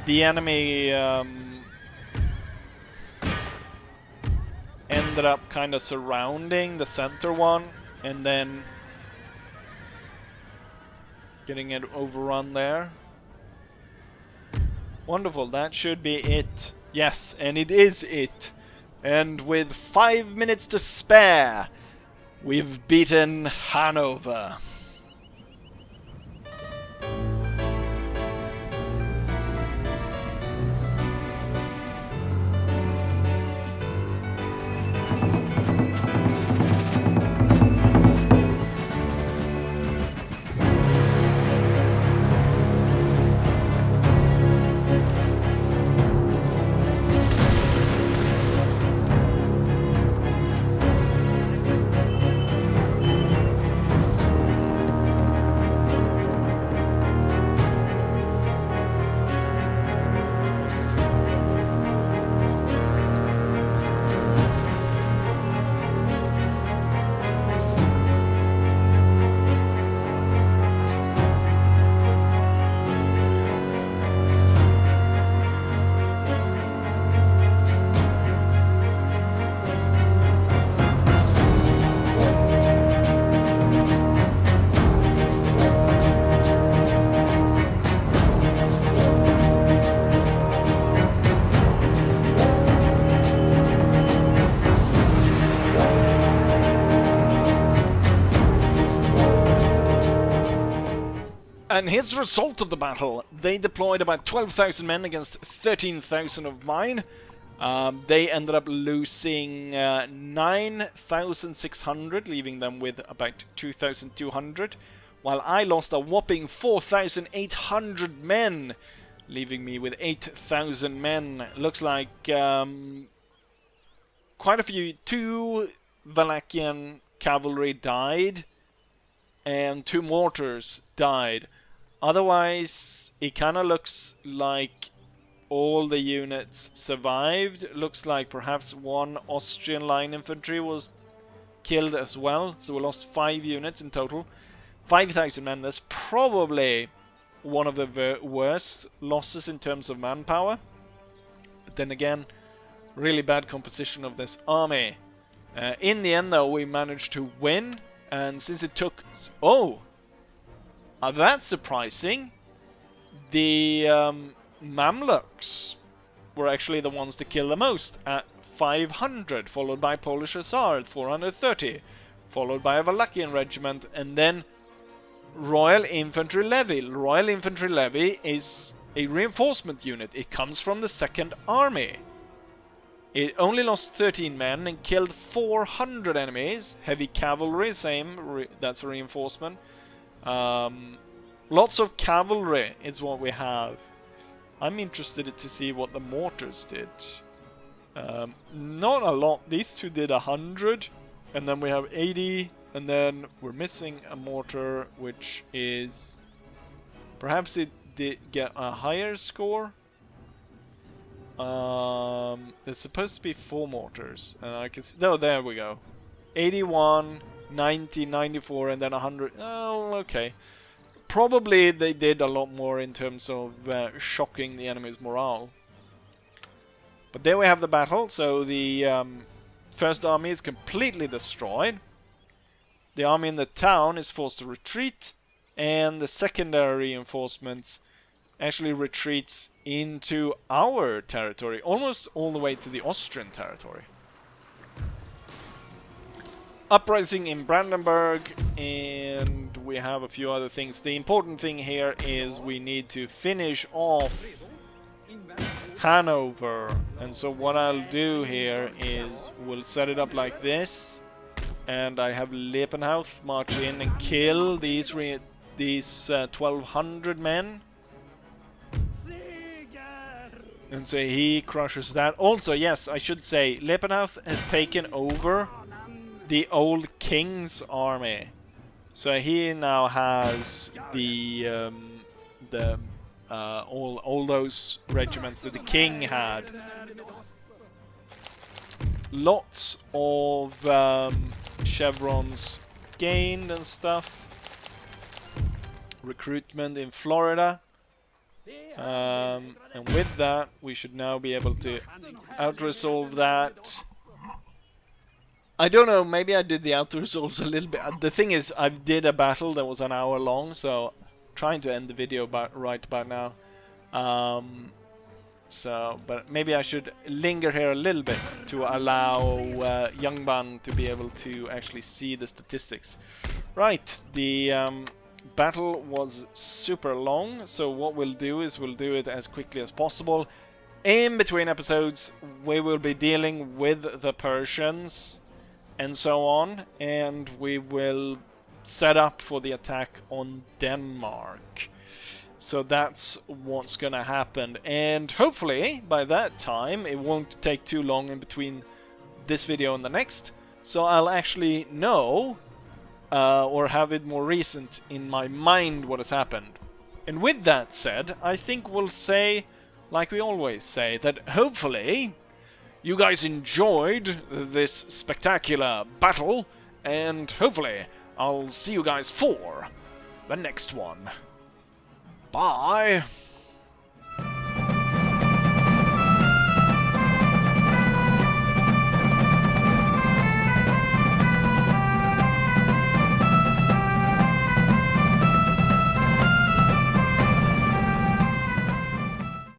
enemy ended up kind of surrounding the center one and then getting it overrun there. Wonderful, that should be it. Yes, and it is it. And with 5 minutes to spare, we've beaten Hanover. And here's the result of the battle. They deployed about 12,000 men against 13,000 of mine. They ended up losing 9,600, leaving them with about 2,200. While I lost a whopping 4,800 men, leaving me with 8,000 men. Looks like quite a few. 2 Valachian cavalry died, and 2 mortars died. Otherwise, it kind of looks like all the units survived. Looks like perhaps 1 Austrian line infantry was killed as well. So we lost 5 units in total. 5,000 men. That's probably one of the worst losses in terms of manpower. But then again, really bad composition of this army. In the end, though, we managed to win. And since it took... Oh! That's surprising. The Mamluks were actually the ones to kill the most at 500, followed by Polish Hussar at 430, followed by a Wallachian regiment, and then Royal Infantry Levy. Royal Infantry Levy is a reinforcement unit. It comes from the 2nd Army. It only lost 13 men and killed 400 enemies. Heavy cavalry, same, that's a reinforcement. Lots of cavalry is what we have. I'm interested to see what the mortars did. Not a lot. These two did 100, and then we have 80, and then we're missing a mortar, which is... Perhaps it did get a higher score? There's supposed to be 4 mortars, and I can see... No, there we go. 81, 90, 94, and then 100. Oh, okay. Probably they did a lot more in terms of shocking the enemy's morale. But there we have the battle. So the first army is completely destroyed. The army in the town is forced to retreat, and the secondary reinforcements actually retreats into our territory, almost all the way to the Austrian territory. Uprising in Brandenburg, and we have a few other things. The important thing here is we need to finish off Hanover, and so what I'll do here is we'll set it up like this, and I have Lepenhaupt march in and kill these 1200 men. And so he crushes that. Also, yes, I should say, Lepenhaupt has taken over the old king's army. So he now has the all those regiments that the king had. Lots of chevrons gained and stuff. Recruitment in Florida. And with that, we should now be able to out-resolve that. I don't know, maybe I did the out-resolves a little bit. The thing is, I did a battle that was an hour long, so trying to end the video right about now. But maybe I should linger here a little bit to allow Youngban to be able to actually see the statistics. Right, the battle was super long, so what we'll do is we'll do it as quickly as possible. In between episodes, we will be dealing with the Persians and so on, and we will set up for the attack on Denmark. So that's what's gonna happen, and hopefully by that time it won't take too long in between this video and the next, so I'll actually know or have it more recent in my mind what has happened. And with that said, I think we'll say, like we always say, that hopefully you guys enjoyed this spectacular battle, and hopefully I'll see you guys for the next one. Bye!